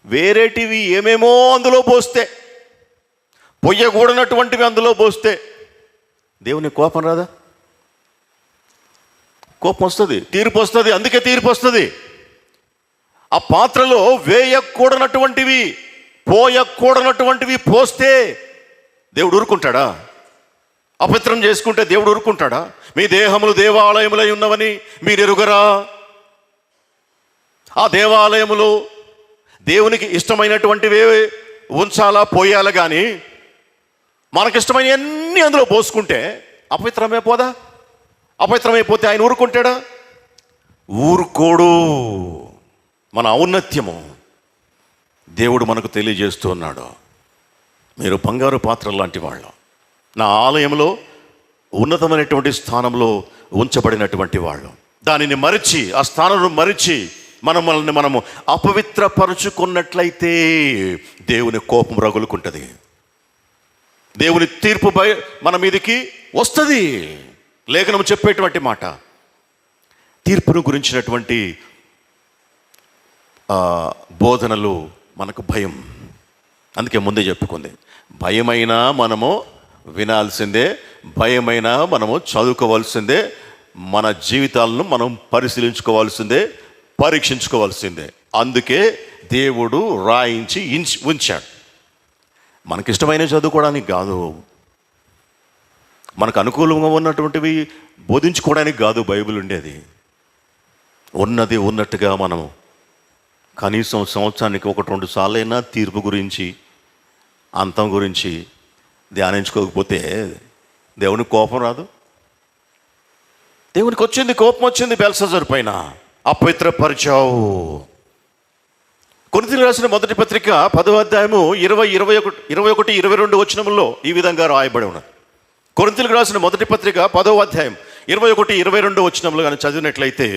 వేరేటివి ఏమేమో అందులో పోస్తే, పొయ్యకూడనటువంటివి అందులో పోస్తే దేవుని కోపం రాదా? కోపం వస్తుంది, తీర్పు వస్తుంది. అందుకే తీర్పు వస్తుంది. ఆ పాత్రలో వేయకూడనటువంటివి, పోయకూడనటువంటివి పోస్తే దేవుడు ఊరుకుంటాడా? అపవిత్రం చేసుకుంటే దేవుడు ఊరుకుంటాడా? మీ దేహములు దేవాలయములై ఉన్నవని మీరు ఎరుగరా? ఆ దేవాలయములు దేవునికి ఇష్టమైనటువంటివి ఉంచాలా, పోయాలా, కానీ మనకిష్టమైన అన్నీ అందులో పోసుకుంటే అపవిత్రమైపోదా? అపవిత్రమైపోతే ఆయన ఊరుకుంటాడా? ఊరుకోడు. మన ఔన్నత్యము దేవుడు మనకు తెలియజేస్తూ ఉన్నాడు. మీరు బంగారు పాత్రలు లాంటి వాళ్ళు, నా ఆలయంలో ఉన్నతమైనటువంటి స్థానంలో ఉంచబడినటువంటి వాళ్ళు. దానిని మరిచి, ఆ స్థానం మరిచి మనల్ని మనము అపవిత్రపరుచుకున్నట్లయితే దేవుని కోపం రగులుకుంటుంది, దేవుని తీర్పు మన మీదకి వస్తుంది. లేఖనం చెప్పేటువంటి మాట, తీర్పును గురించినటువంటి బోధనలు మనకు భయం. అందుకే ముందే చెప్పుకుంది, భయమైనా మనము వినాల్సిందే, భయమైనా మనము చదువుకోవాల్సిందే, మన జీవితాలను మనం పరిశీలించుకోవాల్సిందే, పరీక్షించుకోవాల్సిందే. అందుకే దేవుడు రాయించి ఉంచాడు. మనకిష్టమైన చదువుకోవడానికి కాదు, మనకు అనుకూలంగా ఉన్నటువంటివి బోధించుకోవడానికి కాదు బైబిల్ ఉండేది. ఉన్నది ఉన్నట్టుగా మనం కనీసం సంవత్సరానికి 1-2 సార్లైనా తీర్పు గురించి, అంతం గురించి ధ్యానించుకోకపోతే దేవునికి కోపం రాదు? దేవునికి కోపం వచ్చింది బెల్షజర్ పైన. అపవిత్రపరిచావు. కొరింథీయులకు రాసిన మొదటి పత్రిక 10వ అధ్యాయము 21-22 వచనముల్లో ఈ విధంగా రాయబడి ఉన్నది. కొరింథీయులకు రాసిన మొదటి పత్రిక 10వ అధ్యాయం 21-22 వచనములు కానీ చదివినట్లయితే,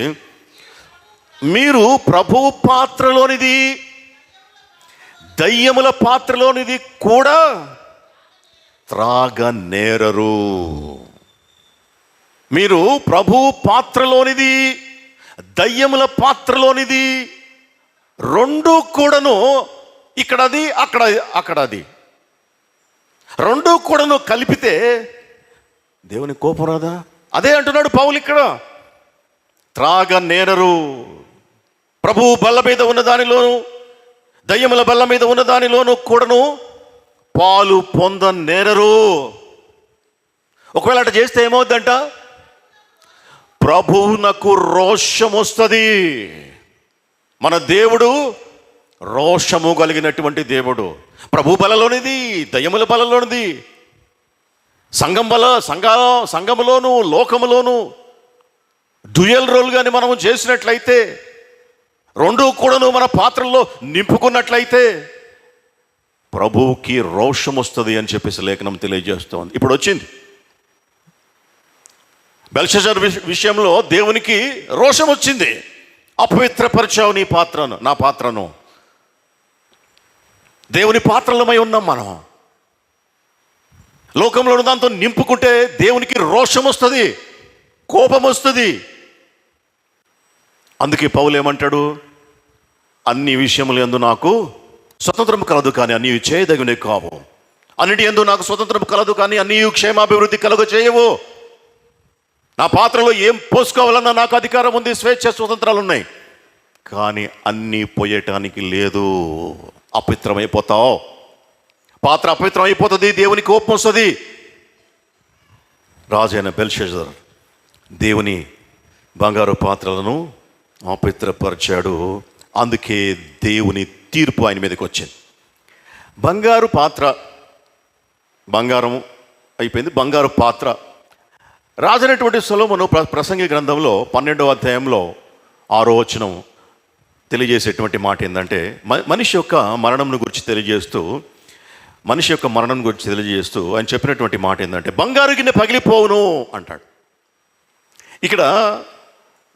మీరు ప్రభువు పాత్రలోనిది, దయ్యముల పాత్రలోనిది కూడా త్రాగనేరరు. మీరు ప్రభువు పాత్రలోనిది, దయ్యముల పాత్రలోనిది రెండు కూడాను ఇక్కడ అది అక్కడ అది రెండు కూడాను కలిపితే దేవుని కోపం రాదా? అదే అంటున్నాడు పౌలు ఇక్కడ. త్రాగ నేరరు, ప్రభువు బల్ల మీద ఉన్న దానిలోను దయ్యముల బల్ల మీద ఉన్న దానిలోను కూడాను పాలు పొంద నేరరు. ఒకవేళ అట్లా చేస్తే ఏమవుద్దంట? ప్రభువునకు రోషం వస్తుంది. మన దేవుడు రోషము కలిగినటువంటి దేవుడు. ప్రభు బలలోనిది, దయ్యముల బలలోనిది, సంఘములోను లోకములోను డ్యూయల్ రోల్ కానీ మనము చేసినట్లయితే, రెండు కూడాను మన పాత్రల్లో నింపుకున్నట్లయితే ప్రభువుకి రోషం వస్తుంది అని చెప్పేసి లేఖనం తెలియజేస్తోంది. ఇప్పుడు వచ్చింది. బెల్షజర్ విషయంలో దేవునికి రోషం వచ్చింది. అపవిత్రపరిచావు నీ పాత్రను, నా పాత్రను. దేవుని పాత్రలమై ఉన్నాం మనం. లోకంలో దాంతో నింపుకుంటే దేవునికి రోషం వస్తుంది, కోపం వస్తుంది. అందుకే పౌలు ఏమంటాడు? అన్ని విషయములు యందు నాకు స్వతంత్రం కలదు, కానీ అన్ని చేయదగినవి కావు. అన్నిటి యందు నాకు స్వతంత్రం కలదు, కానీ అన్ని క్షేమాభివృద్ధి కలుగ చేయవు. నా పాత్రలో ఏం పోసుకోవాలన్నా నాకు అధికారం ఉంది, స్వేచ్ఛ స్వతంత్రాలు ఉన్నాయి, కానీ అన్నీ పోయటానికి లేదు. అపవిత్రమైపోతావు, పాత్ర అపవిత్రం అయిపోతుంది, దేవుని కోపం వస్తుంది. రాజైన బెల్షజర్ దేవుని బంగారు పాత్రలను అపవిత్రపరిచాడు. అందుకే దేవుని తీర్పు ఆయన మీదకి వచ్చింది. బంగారు పాత్ర, బంగారం అయిపోయింది, బంగారు పాత్ర. రాజైనటువంటి సొలొమోను ప్రసంగి గ్రంథంలో 12వ అధ్యాయంలో 6వ వచనం తెలియజేసేటువంటి మాట ఏంటంటే, మనిషి యొక్క మరణం గురించి తెలియజేస్తూ ఆయన చెప్పినటువంటి మాట ఏంటంటే, బంగారు గిన్నె పగిలిపోవును అంటాడు. ఇక్కడ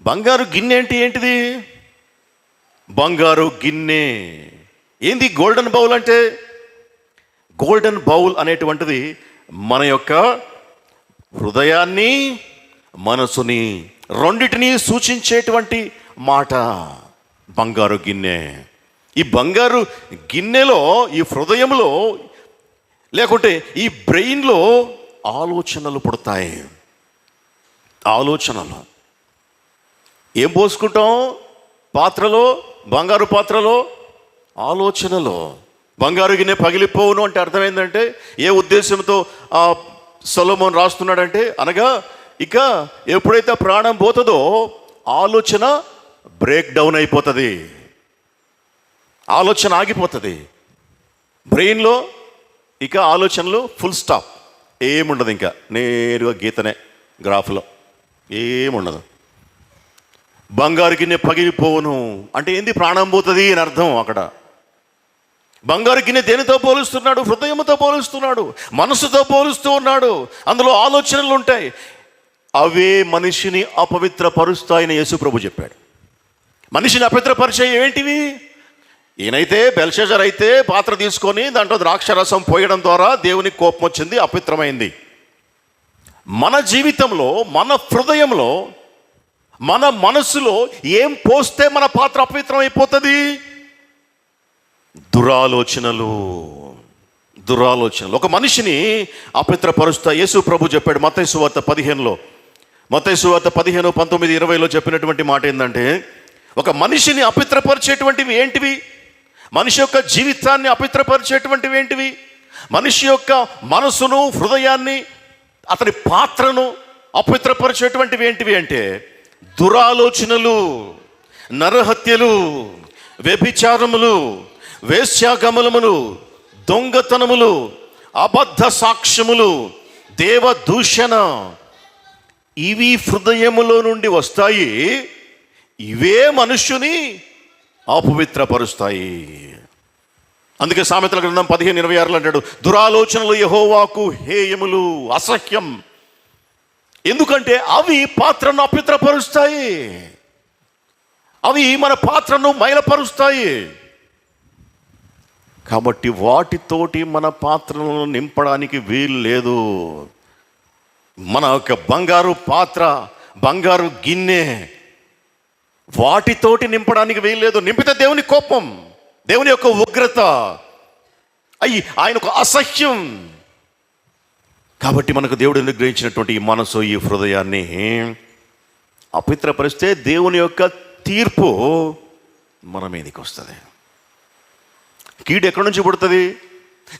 బంగారు గిన్నె ఏంటిది? బంగారు గిన్నె ఏంది? గోల్డెన్ బౌల్ అంటే, గోల్డెన్ బౌల్ అనేటువంటిది మన యొక్క హృదయాన్ని, మనసుని రెండిటిని సూచించేటువంటి మాట బంగారు గిన్నె. ఈ బంగారు గిన్నెలో, ఈ హృదయంలో లేకుంటే ఈ బ్రెయిన్లో ఆలోచనలు పుడతాయి. ఆలోచనలు ఏం పోసుకుంటాం పాత్రలో? బంగారు పాత్రలో ఆలోచనలు. బంగారు గిన్నె పగిలిపోవును అంటే అర్థం ఏంటంటే, ఏ ఉద్దేశంతో సొలొమోను రాస్తున్నాడంటే, అనగా ఇక ఎప్పుడైతే ప్రాణం పోతుందో ఆలోచన బ్రేక్ డౌన్ అయిపోతుంది, ఆలోచన ఆగిపోతుంది. బ్రెయిన్లో ఇక ఆలోచనలు ఫుల్ స్టాప్, ఏముండదు, ఇంకా నేరుగా గీతనే, గ్రాఫ్లో ఏముండదు. బంగారు గిన్నె పగిలిపోవును అంటే ఏంది? ప్రాణం పోతుంది అని అర్థం. అక్కడ బంగారు గిన్నె దేనితో పోలుస్తున్నాడు? హృదయంతో పోలుస్తున్నాడు, మనసుతో పోలుస్తూ ఉన్నాడు. అందులో ఆలోచనలు ఉంటాయి, అవే మనిషిని అపవిత్రపరుస్తాయని యేసు ప్రభు చెప్పాడు. మనిషిని అపవిత్రపరిచే ఏంటివి? ఈయనైతే బెల్షజర్ అయితే పాత్ర తీసుకొని దాంట్లో ద్రాక్షరసం పోయడం ద్వారా దేవునికి కోపం వచ్చింది, అపవిత్రమైంది. మన జీవితంలో, మన హృదయంలో, మన మనసులో ఏం పోస్తే మన పాత్ర అపవిత్రం అయిపోతుంది? దురాలోచనలు. ఒక మనిషిని అపవిత్రపరుస్తాయి. యేసు ప్రభు చెప్పాడు మత్తయి సువార్త 15లో, మత్తయి సువార్త 15, 19, 20లో చెప్పినటువంటి మాట ఏంటంటే, ఒక మనిషిని అపవిత్రపరిచేటువంటివి ఏంటివి? మనిషి యొక్క జీవితాన్ని అపవిత్రపరిచేటువంటివి ఏంటివి? మనిషి యొక్క మనసును, హృదయాన్ని, అతని పాత్రను అపవిత్రపరిచేటువంటివి ఏంటివి అంటే, దురాలోచనలు, నరహత్యలు, వ్యభిచారములు, వేశ్యాగమనములు, దొంగతనములు, అబద్ధ సాక్ష్యములు, దేవదూషణ, ఇవి హృదయములో నుండి వస్తాయి. ఇవే మనుష్యుని అపవిత్రపరుస్తాయి. అందుకే సామెతల గ్రంథం 15:26 అంటాడు, దురాలోచనలు యెహోవాకు హేయములు, అసహ్యం. ఎందుకంటే అవి పాత్రను అపవిత్రపరుస్తాయి, అవి మన పాత్రను మైలపరుస్తాయి. కాబట్టి వాటితోటి మన పాత్రలను నింపడానికి వీలు లేదు. మన యొక్క బంగారు పాత్ర, బంగారు గిన్నె వాటితోటి నింపడానికి వీల్లేదు. నింపితే దేవుని కోపం, దేవుని యొక్క ఉగ్రత, ఆయనకు అసహ్యం. కాబట్టి మనకు దేవుడు అనుగ్రహించినటువంటి ఈ మనసు, ఈ హృదయాన్ని అపవిత్రపరిస్తే దేవుని యొక్క తీర్పు మన మీదకి వస్తుంది. కీడు ఎక్కడి నుంచి పుడుతుంది?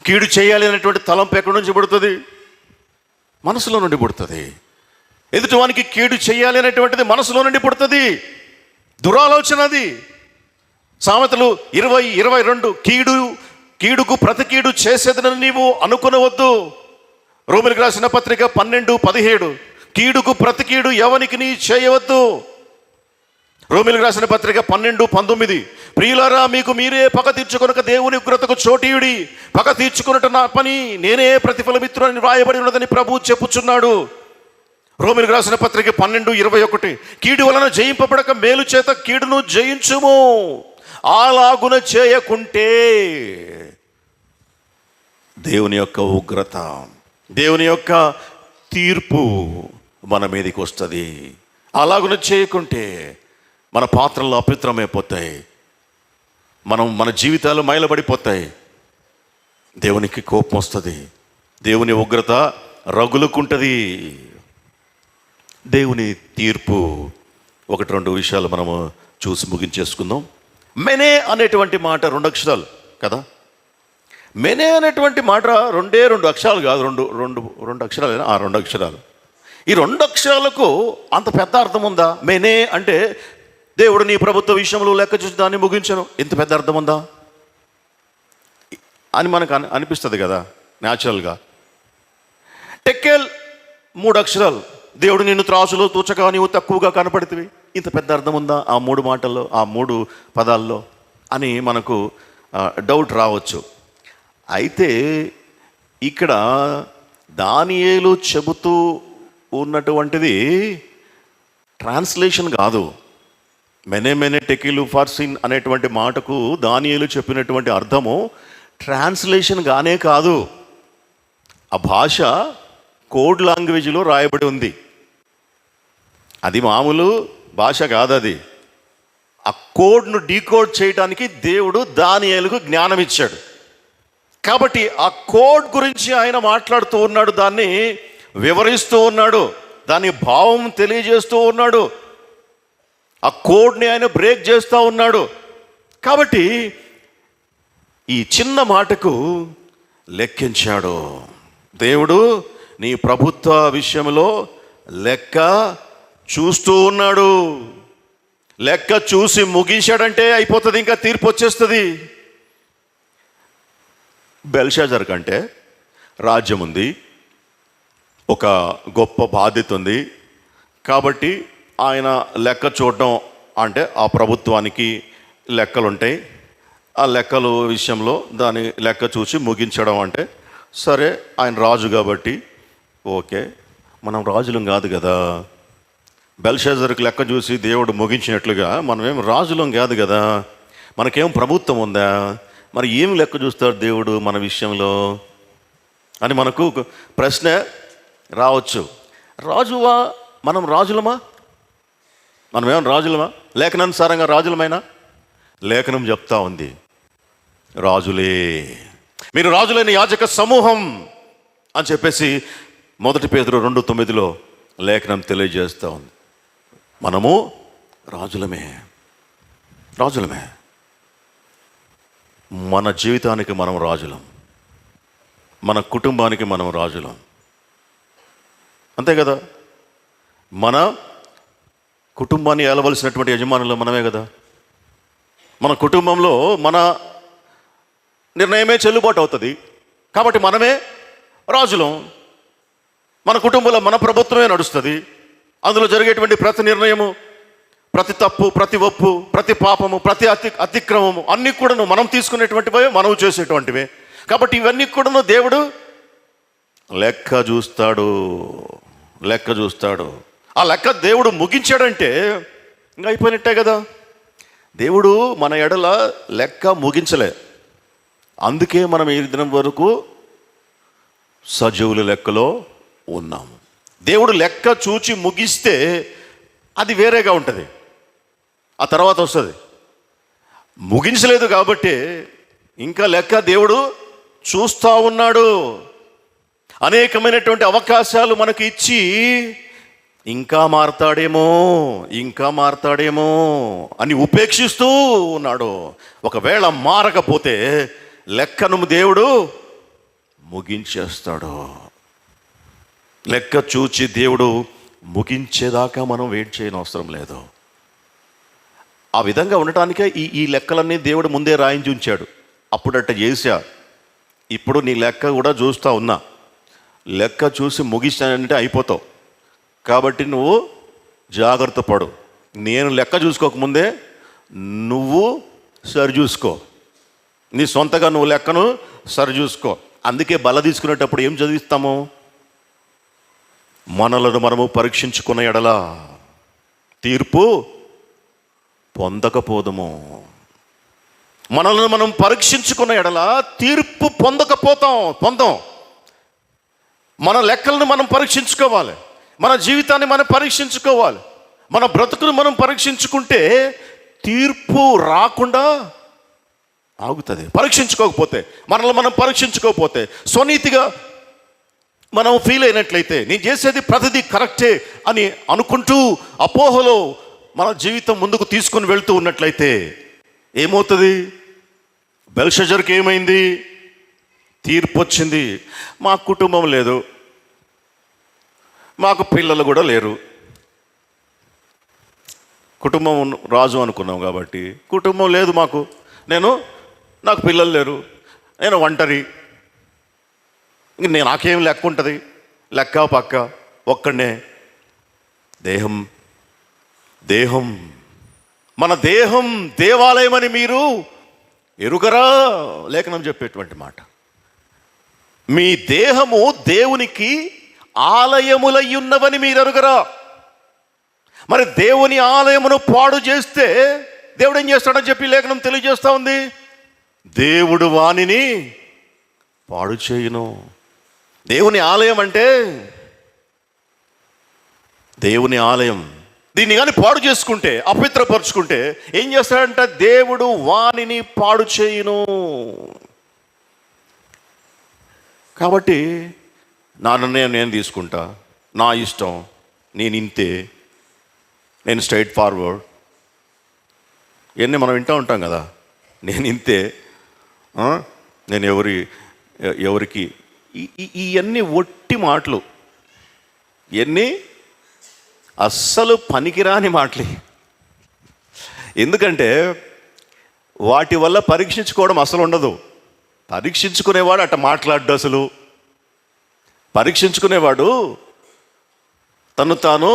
కీడు చేయాలి అనేటువంటి తలంపు ఎక్కడి నుంచి పుడుతుంది? మనసులో నుండి పుడుతుంది. ఎదుటివానికి కీడు చేయాలి అనేటువంటిది మనసులో నుండి పుడుతుంది. దురాలోచన అది. సామెతలు 20:22 కీడుకు ప్రతి కీడు చేసేదని నీవు అనుకునవద్దు. రోమిలికి రాసిన పత్రిక 12:17 కీడుకు ప్రతి కీడు ఎవనికి నీ చేయవద్దు. రోమిలికి రాసిన పత్రిక 12:19 ప్రియులారా, మీకు మీరే పగ తీర్చుకొనక దేవుని ఉగ్రతకు చోటీయుడి. పగ తీర్చుకున్నట్టు నా పని నేనే ప్రతిఫలమిత్రుని వ్రాయబడి ఉన్నదని ప్రభువు చెప్పుచున్నాడు. రోమిలికి రాసిన పత్రిక 12:21 కీడు వలన జయింపబడక మేలు చేత కీడును జయించుము. అలాగున చేయకుంటే దేవుని యొక్క ఉగ్రత, దేవుని యొక్క తీర్పు మన మీదకి వస్తుంది. అలాగున చేయకుంటే మన పాత్రలు అపవిత్రమైపోతాయి, మన జీవితాలు మైలబడిపోతాయి, దేవునికి కోపం వస్తుంది, దేవుని ఉగ్రత రగులుకుంటుంది. దేవుని తీర్పు 1-2 విషయాలు మనము చూసి ముగించేసుకుందాం. మెనే అనేటువంటి మాట 2 అక్షరాలు కదా. మెనే అనేటువంటి మాట 2 అక్షరాలు కాదు, రెండు అక్షరాలు. 2 అక్షరాలు. ఈ 2 అక్షరాలకు అంత పెద్ద అర్థం ఉందా? మెనే అంటే దేవుడు నీ ప్రభుత్వ విషయంలో లెక్క చూసి దాన్ని ముగించను, ఇంత పెద్ద అర్థం ఉందా అని మనకు అనిపిస్తుంది కదా న్యాచురల్గా. టెక్కేల్ 3 అక్షరాలు. దేవుడు నిన్ను త్రాసులో తూచగా నీవు తక్కువగా కనపడుతుంది, ఇంత పెద్ద అర్థం ఉందా ఆ 3 మాటల్లో, ఆ 3 పదాల్లో అని మనకు డౌట్ రావచ్చు. అయితే ఇక్కడ దానియేలు చెబుతూ ఉన్నటువంటిది ట్రాన్స్లేషన్ కాదు. మెనే టెకిలు ఫార్సిన్ అనేటువంటి మాటకు దానియేలు చెప్పినటువంటి అర్థము ట్రాన్స్లేషన్ గానే కాదు. ఆ భాష కోడ్ లాంగ్వేజ్లో రాయబడి ఉంది. అది మామూలు భాష కాదు. అది ఆ కోడ్ను డీకోడ్ చేయడానికి దేవుడు దానియేలుకు జ్ఞానం ఇచ్చాడు. కాబట్టి ఆ కోడ్ గురించి ఆయన మాట్లాడుతూ ఉన్నాడు, దాన్ని వివరిస్తూ ఉన్నాడు, దాని భావం తెలియజేస్తూ ఉన్నాడు, ఆ కోడ్ని ఆయన బ్రేక్ చేస్తూ ఉన్నాడు. కాబట్టి ఈ చిన్న మాటకు లెక్కించాడు దేవుడు. నీ ప్రభుత్వ విషయంలో లెక్క చూస్తూ ఉన్నాడు. లెక్క చూసి ముగించాడంటే అయిపోతుంది, ఇంకా తీర్పు వచ్చేస్తుంది. బెల్షాజర్ కంటే రాజ్యం ఉంది, ఒక గొప్ప బాధ్యత ఉంది. కాబట్టి ఆయన లెక్క చూడడం అంటే ఆ ప్రభుత్వానికి లెక్కలుంటాయి. ఆ లెక్కల విషయంలో దాని లెక్క చూసి ముగించడం అంటే సరే, ఆయన రాజు కాబట్టి ఓకే. మనం రాజులం కాదు కదా. బెల్షాజర్కి లెక్క చూసి దేవుడు ముగించినట్లుగా మనమేం రాజులం కాదు కదా. మనకేం ప్రభుత్వం ఉందా? మరి ఏం లెక్క చూస్తాడు దేవుడు మన విషయంలో అని మనకు ప్రశ్న రావచ్చు. రాజువా? మనం రాజులమా? మనమేం రాజులమా? లేఖనానుసారంగా రాజులమైనా? లేఖనం చెప్తా ఉంది రాజులే, మీరు రాజులైన యాజక సమూహం అని చెప్పేసి 1 పేతురు 2:9 లేఖనం తెలియజేస్తూ ఉంది. మనము రాజులమే. మన జీవితానికి మనం రాజులం, మన కుటుంబానికి మనం రాజులం, అంతే కదా. మన కుటుంబాన్ని ఏలవలసినటువంటి యజమానులు మనమే కదా. మన కుటుంబంలో మన నిర్ణయమే చెల్లుబాటు అవుతుంది, కాబట్టి మనమే రాజులం. మన కుటుంబంలో మన ప్రభుత్వమే నడుస్తుంది. అందులో జరిగేటువంటి ప్రతి నిర్ణయము, ప్రతి తప్పు, ప్రతి ఒప్పు, ప్రతి పాపము, ప్రతి అతిక్రమము అన్నీ కూడాను మనం తీసుకునేటువంటివే, మనం చేసేటువంటివే. కాబట్టి ఇవన్నీ కూడాను దేవుడు లెక్క చూస్తాడు. ఆ లెక్క దేవుడు ముగించాడంటే ఇంకా అయిపోయినట్టే కదా. దేవుడు మన ఎడల లెక్క ముగించలే, అందుకే మనం ఈ దినం వరకు సజీవుల లెక్కలో ఉన్నాము. దేవుడు లెక్క చూచి ముగిస్తే అది వేరేగా ఉంటుంది, ఆ తర్వాత వస్తుంది. ముగించలేదు కాబట్టి ఇంకా లెక్క దేవుడు చూస్తూ ఉన్నాడు. అనేకమైనటువంటి అవకాశాలు మనకి ఇచ్చి ఇంకా మారతాడేమో అని ఉపేక్షిస్తూ ఉన్నాడు. ఒకవేళ మారకపోతే లెక్కను దేవుడు ముగించేస్తాడు. లెక్క చూచి దేవుడు ముగించేదాకా మనం వెయిట్ చేయని అవసరం లేదు. ఆ విధంగా ఉండటానికే ఈ లెక్కలన్నీ దేవుడు ముందే రాయించి ఉంచాడు. అప్పుడట్ట చేశా, ఇప్పుడు నీ లెక్క కూడా చూస్తూ ఉన్నా. లెక్క చూసి ముగిస్తానంటే అయిపోతావు. కాబట్టి నువ్వు జాగ్రత్త పడు. నేను లెక్క చూసుకోకముందే నువ్వు సరి చూసుకో. నీ సొంతగా నువ్వు లెక్కను సరి చూసుకో. అందుకే బల తీసుకునేటప్పుడు ఏం చదివిస్తాము? మనలను మనము పరీక్షించుకున్న ఎడల తీర్పు పొందకపోదము. మనల్ని మనం పరీక్షించుకున్న ఎడల తీర్పు పొందాం. మన లెక్కలను మనం పరీక్షించుకోవాలి. మన జీవితాన్ని మనం పరీక్షించుకోవాలి. మన బ్రతుకును మనం పరీక్షించుకుంటే తీర్పు రాకుండా ఆగుతుంది. మనల్ని మనం పరీక్షించుకోకపోతే, స్వనీతిగా మనం ఫీల్ అయినట్లయితే, నేను చేసేది ప్రతిదీ కరెక్టే అని అనుకుంటూ అపోహలో మన జీవితం ముందుకు తీసుకొని వెళ్తూ ఉన్నట్లయితే ఏమవుతుంది? బెల్షజర్కి ఏమైంది? తీర్పు వచ్చింది. మా కుటుంబం లేదు, మాకు పిల్లలు కూడా లేరు. కుటుంబం రాజు అనుకున్నాం కాబట్టి కుటుంబం లేదు నాకు పిల్లలు లేరు, నేను ఒంటరి, నాకేం లెక్క ఉంటుంది? లెక్క పక్క ఒక్కడనే. దేహం మన దేహం దేవాలయమని మీరు ఎరుగరా? లేఖనం చెప్పేటువంటి మాట. మీ దేహము దేవునికి ఆలయములై ఉన్నవని మీరు ఎరుగరా? మరి దేవుని ఆలయమును పాడు చేస్తే దేవుడు ఏం చేస్తాడని చెప్పి లేఖనం తెలియజేస్తూ ఉంది. దేవుడు వానిని పాడు చేయును. దేవుని ఆలయం అంటే దేవుని ఆలయం. దీన్ని కానీ పాడు చేసుకుంటే, అపవిత్రపరుచుకుంటే ఏం చేస్తాడంటే దేవుడు వానిని పాడు చేయును. కాబట్టి నా నిర్ణయం నేను తీసుకుంటా, నా ఇష్టం, నేను ఇంతే, నేను స్ట్రైట్ ఫార్వర్డ్. ఇవన్నీ మనం వింటూ ఉంటాం కదా. నేను ఇంతే, నేను ఎవరికి ఇవన్నీ ఒట్టి మాటలు. ఇవన్నీ అస్సలు పనికిరాని మాటలు. ఎందుకంటే వాటి వల్ల పరీక్షించుకోవడం అసలు ఉండదు. పరీక్షించుకునేవాడు అట్ట మాట్లాడ్డు. అసలు పరీక్షించుకునేవాడు తను తాను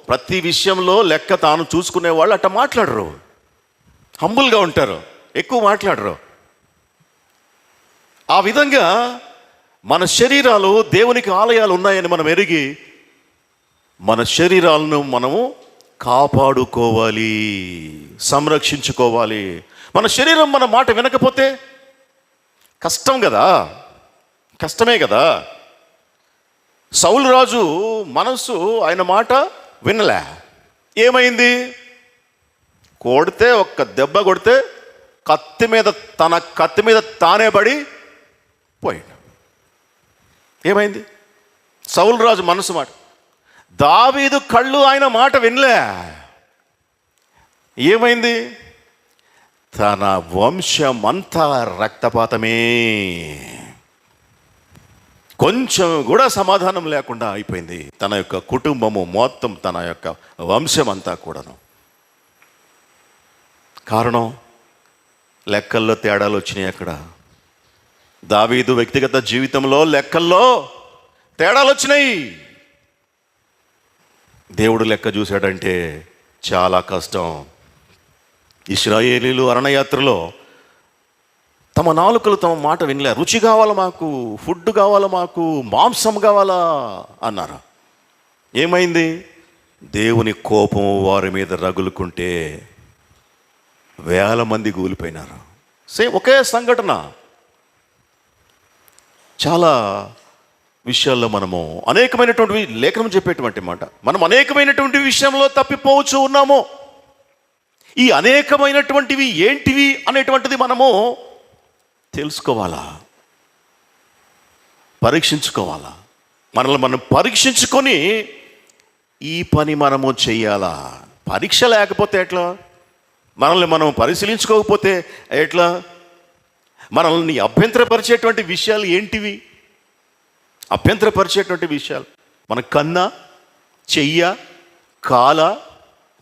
ప్రతి విషయంలో లెక్క తాను చూసుకునేవాళ్ళు అట్ట మాట్లాడరు. హంబుల్గా ఉంటారు, ఎక్కువ మాట్లాడరు. ఆ విధంగా మన శరీరాలు దేవునికి ఆలయాలు ఉన్నాయని మనం ఎరిగి మన శరీరాలను మనము కాపాడుకోవాలి, సంరక్షించుకోవాలి. మన శరీరం మన మాట వినకపోతే కష్టమే కదా. సౌలు రాజు మనసు ఆయన మాట వినలే. ఏమైంది? కొడితే ఒక్క దెబ్బ కొడితే తన కత్తి మీద తానే పడి పోయాడు. ఏమైంది? సౌలు రాజు మనసు మాట. దావీదు కళ్ళు ఆయన మాట వినలే. ఏమైంది? తన వంశమంతా రక్తపాతమే. కొంచెం కూడా సమాధానం లేకుండా అయిపోయింది తన యొక్క కుటుంబము మొత్తం, తన యొక్క వంశం అంతా కూడాను. కారణం లెక్కల్లో తేడాలు వచ్చినాయి. అక్కడ దావీదు వ్యక్తిగత జీవితంలో లెక్కల్లో తేడాలు వచ్చినాయి. దేవుడు లెక్క చూశాడంటే చాలా కష్టం. ఇశ్రాయేలీలు అరణయాత్రలో తమ నాలుకలు తమ మాట వినలే. రుచి కావాలా మాకు, ఫుడ్ కావాలా మాకు, మాంసం కావాలా అన్నారు. ఏమైంది? దేవుని కోపం వారి మీద రగులుకుంటే వేల మంది కూలిపోయినారు. ఒకే సంఘటన. చాలా విషయాల్లో మనము అనేకమైనటువంటి లేఖనం చెప్పేటువంటి మాట, మనం అనేకమైనటువంటి విషయంలో తప్పిపోవచ్చు ఉన్నాము. ఈ అనేకమైనటువంటివి ఏంటివి అనేటువంటిది మనము తెలుసుకోవాలా, పరీక్షించుకోవాలా. మనల్ని మనం పరీక్షించుకొని ఈ పని మనము చెయ్యాలా. పరీక్ష లేకపోతే ఎట్లా? మనల్ని మనం పరిశీలించుకోకపోతే ఎట్లా? మనల్ని అభ్యంతరపరిచేటువంటి విషయాలు ఏంటివి? అభ్యంతరపరిచేటువంటి విషయాలు మన కన్న, చెయ్య, కాల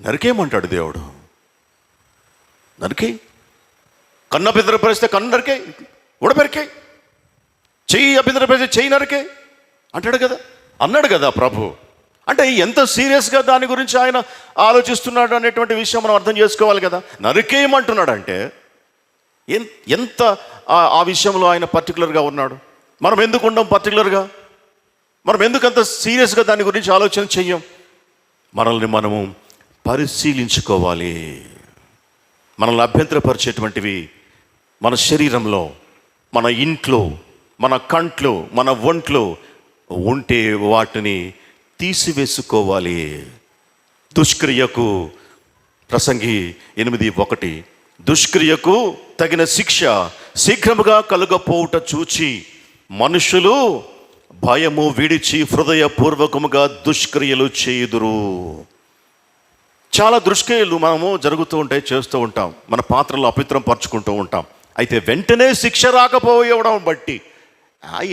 నరికేయమంటాడు దేవుడు. నరికే. కన్ను అభ్యంతరపరిస్తే కన్ను నరికే, ఉడపెరికే. చెయ్యి అభ్యంతరపరిస్తే చెయ్యి నరికే అంటాడు కదా, అన్నాడు కదా ప్రభు. అంటే ఎంత సీరియస్గా దాని గురించి ఆయన ఆలోచిస్తున్నాడు అనేటువంటి విషయం మనం అర్థం చేసుకోవాలి కదా. నరికేయమంటున్నాడు అంటే ఎంత ఆ విషయంలో ఆయన పర్టికులర్గా ఉన్నాడు. మనం ఎందుకు ఉండం పర్టికులర్గా? మనం ఎందుకు అంత సీరియస్గా దాని గురించి ఆలోచన చెయ్యం? మనల్ని మనము పరిశీలించుకోవాలి. మనల్ని అభ్యంతరపరిచేటువంటివి మన శరీరంలో, మన ఇంట్లో, మన కంట్లో, మన ఒంట్లో ఉంటే వాటిని తీసివేసుకోవాలి. దుష్క్రియకు ప్రసంగి 8:1 దుష్క్రియకు తగిన శిక్ష శీఘ్రముగా కలుగపోవుట చూచి మనుషులు భయము విడిచి హృదయపూర్వకముగా దుష్క్రియలు చేయుదురు. చాలా దుష్క్రియలు మనము జరుగుతూ ఉంటాయి, చేస్తూ ఉంటాం, మన పాత్రలు అపిత్రం పరుచుకుంటూ ఉంటాం. అయితే వెంటనే శిక్ష రాకపోవడం బట్టి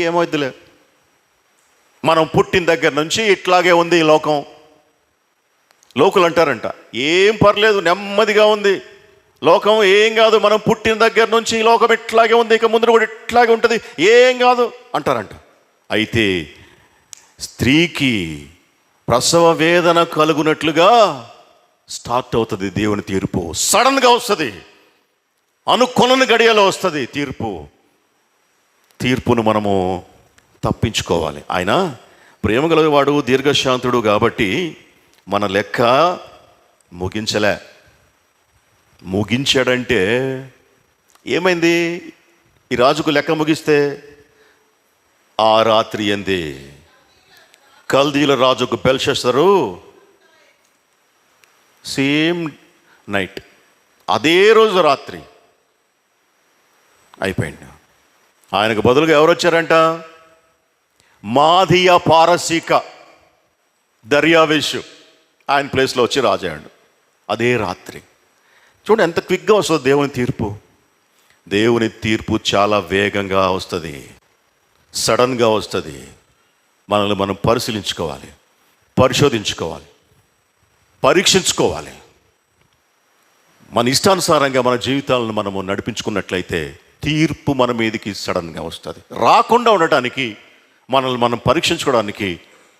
ఏమవుద్దులే, మనం పుట్టిన దగ్గర నుంచి ఇట్లాగే ఉంది ఈ లోకం. లోకులు అంటారంట, ఏం పర్లేదు, నెమ్మదిగా ఉంది లోకం, ఏం కాదు, మనం పుట్టిన దగ్గర నుంచి ఈ లోకం ఇట్లాగే ఉంది, ఇక ముందు కూడా ఇట్లాగే ఉంటుంది, ఏం కాదు అంటారంట. అయితే స్త్రీకి ప్రసవ వేదన కలుగునట్లుగా స్టార్ట్ అవుతుంది దేవుని తీర్పు. సడన్గా వస్తుంది, అనుకొనని గడియలో వస్తుంది తీర్పు. తీర్పును మనము తప్పించుకోవాలి. ఆయన ప్రేమ గలవాడు, దీర్ఘశాంతుడు కాబట్టి మన లెక్క ముగించాడంటే ఏమైంది? ఈ రాజుకు లెక్క ముగిస్తే ఆ రాత్రి ఏంది? కల్దీల రాజుకు బెల్షస్సరు సేమ్ నైట్, అదే రోజు రాత్రి అయిపోయింది. ఆయనకు బదులుగా ఎవరు వచ్చారంట? మాదియ పారసీక దర్యావేషు ఆయన ప్లేస్లో వచ్చి రాజాడు అదే రాత్రి. చూడండి ఎంత క్విక్గా వస్తుంది దేవుని తీర్పు. దేవుని తీర్పు చాలా వేగంగా వస్తుంది, సడన్గా వస్తుంది. మనల్ని మనం పరిశీలించుకోవాలి, పరిశోధించుకోవాలి, పరీక్షించుకోవాలి. మన ఇష్టానుసారంగా మన జీవితాలను మనము నడిపించుకున్నట్లయితే తీర్పు మన మీదకి సడన్గా వస్తుంది. రాకుండా ఉండటానికి, మనల్ని మనం పరీక్షించుకోవడానికి,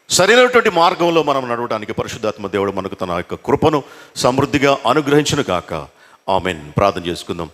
సరైనటువంటి మార్గంలో మనం నడవడానికి పరిశుద్ధాత్మ దేవుడు మనకు తన యొక్క కృపను సమృద్ధిగా అనుగ్రహించును గాక. ఆమేన్. ప్రార్థన చేసుకుందాం.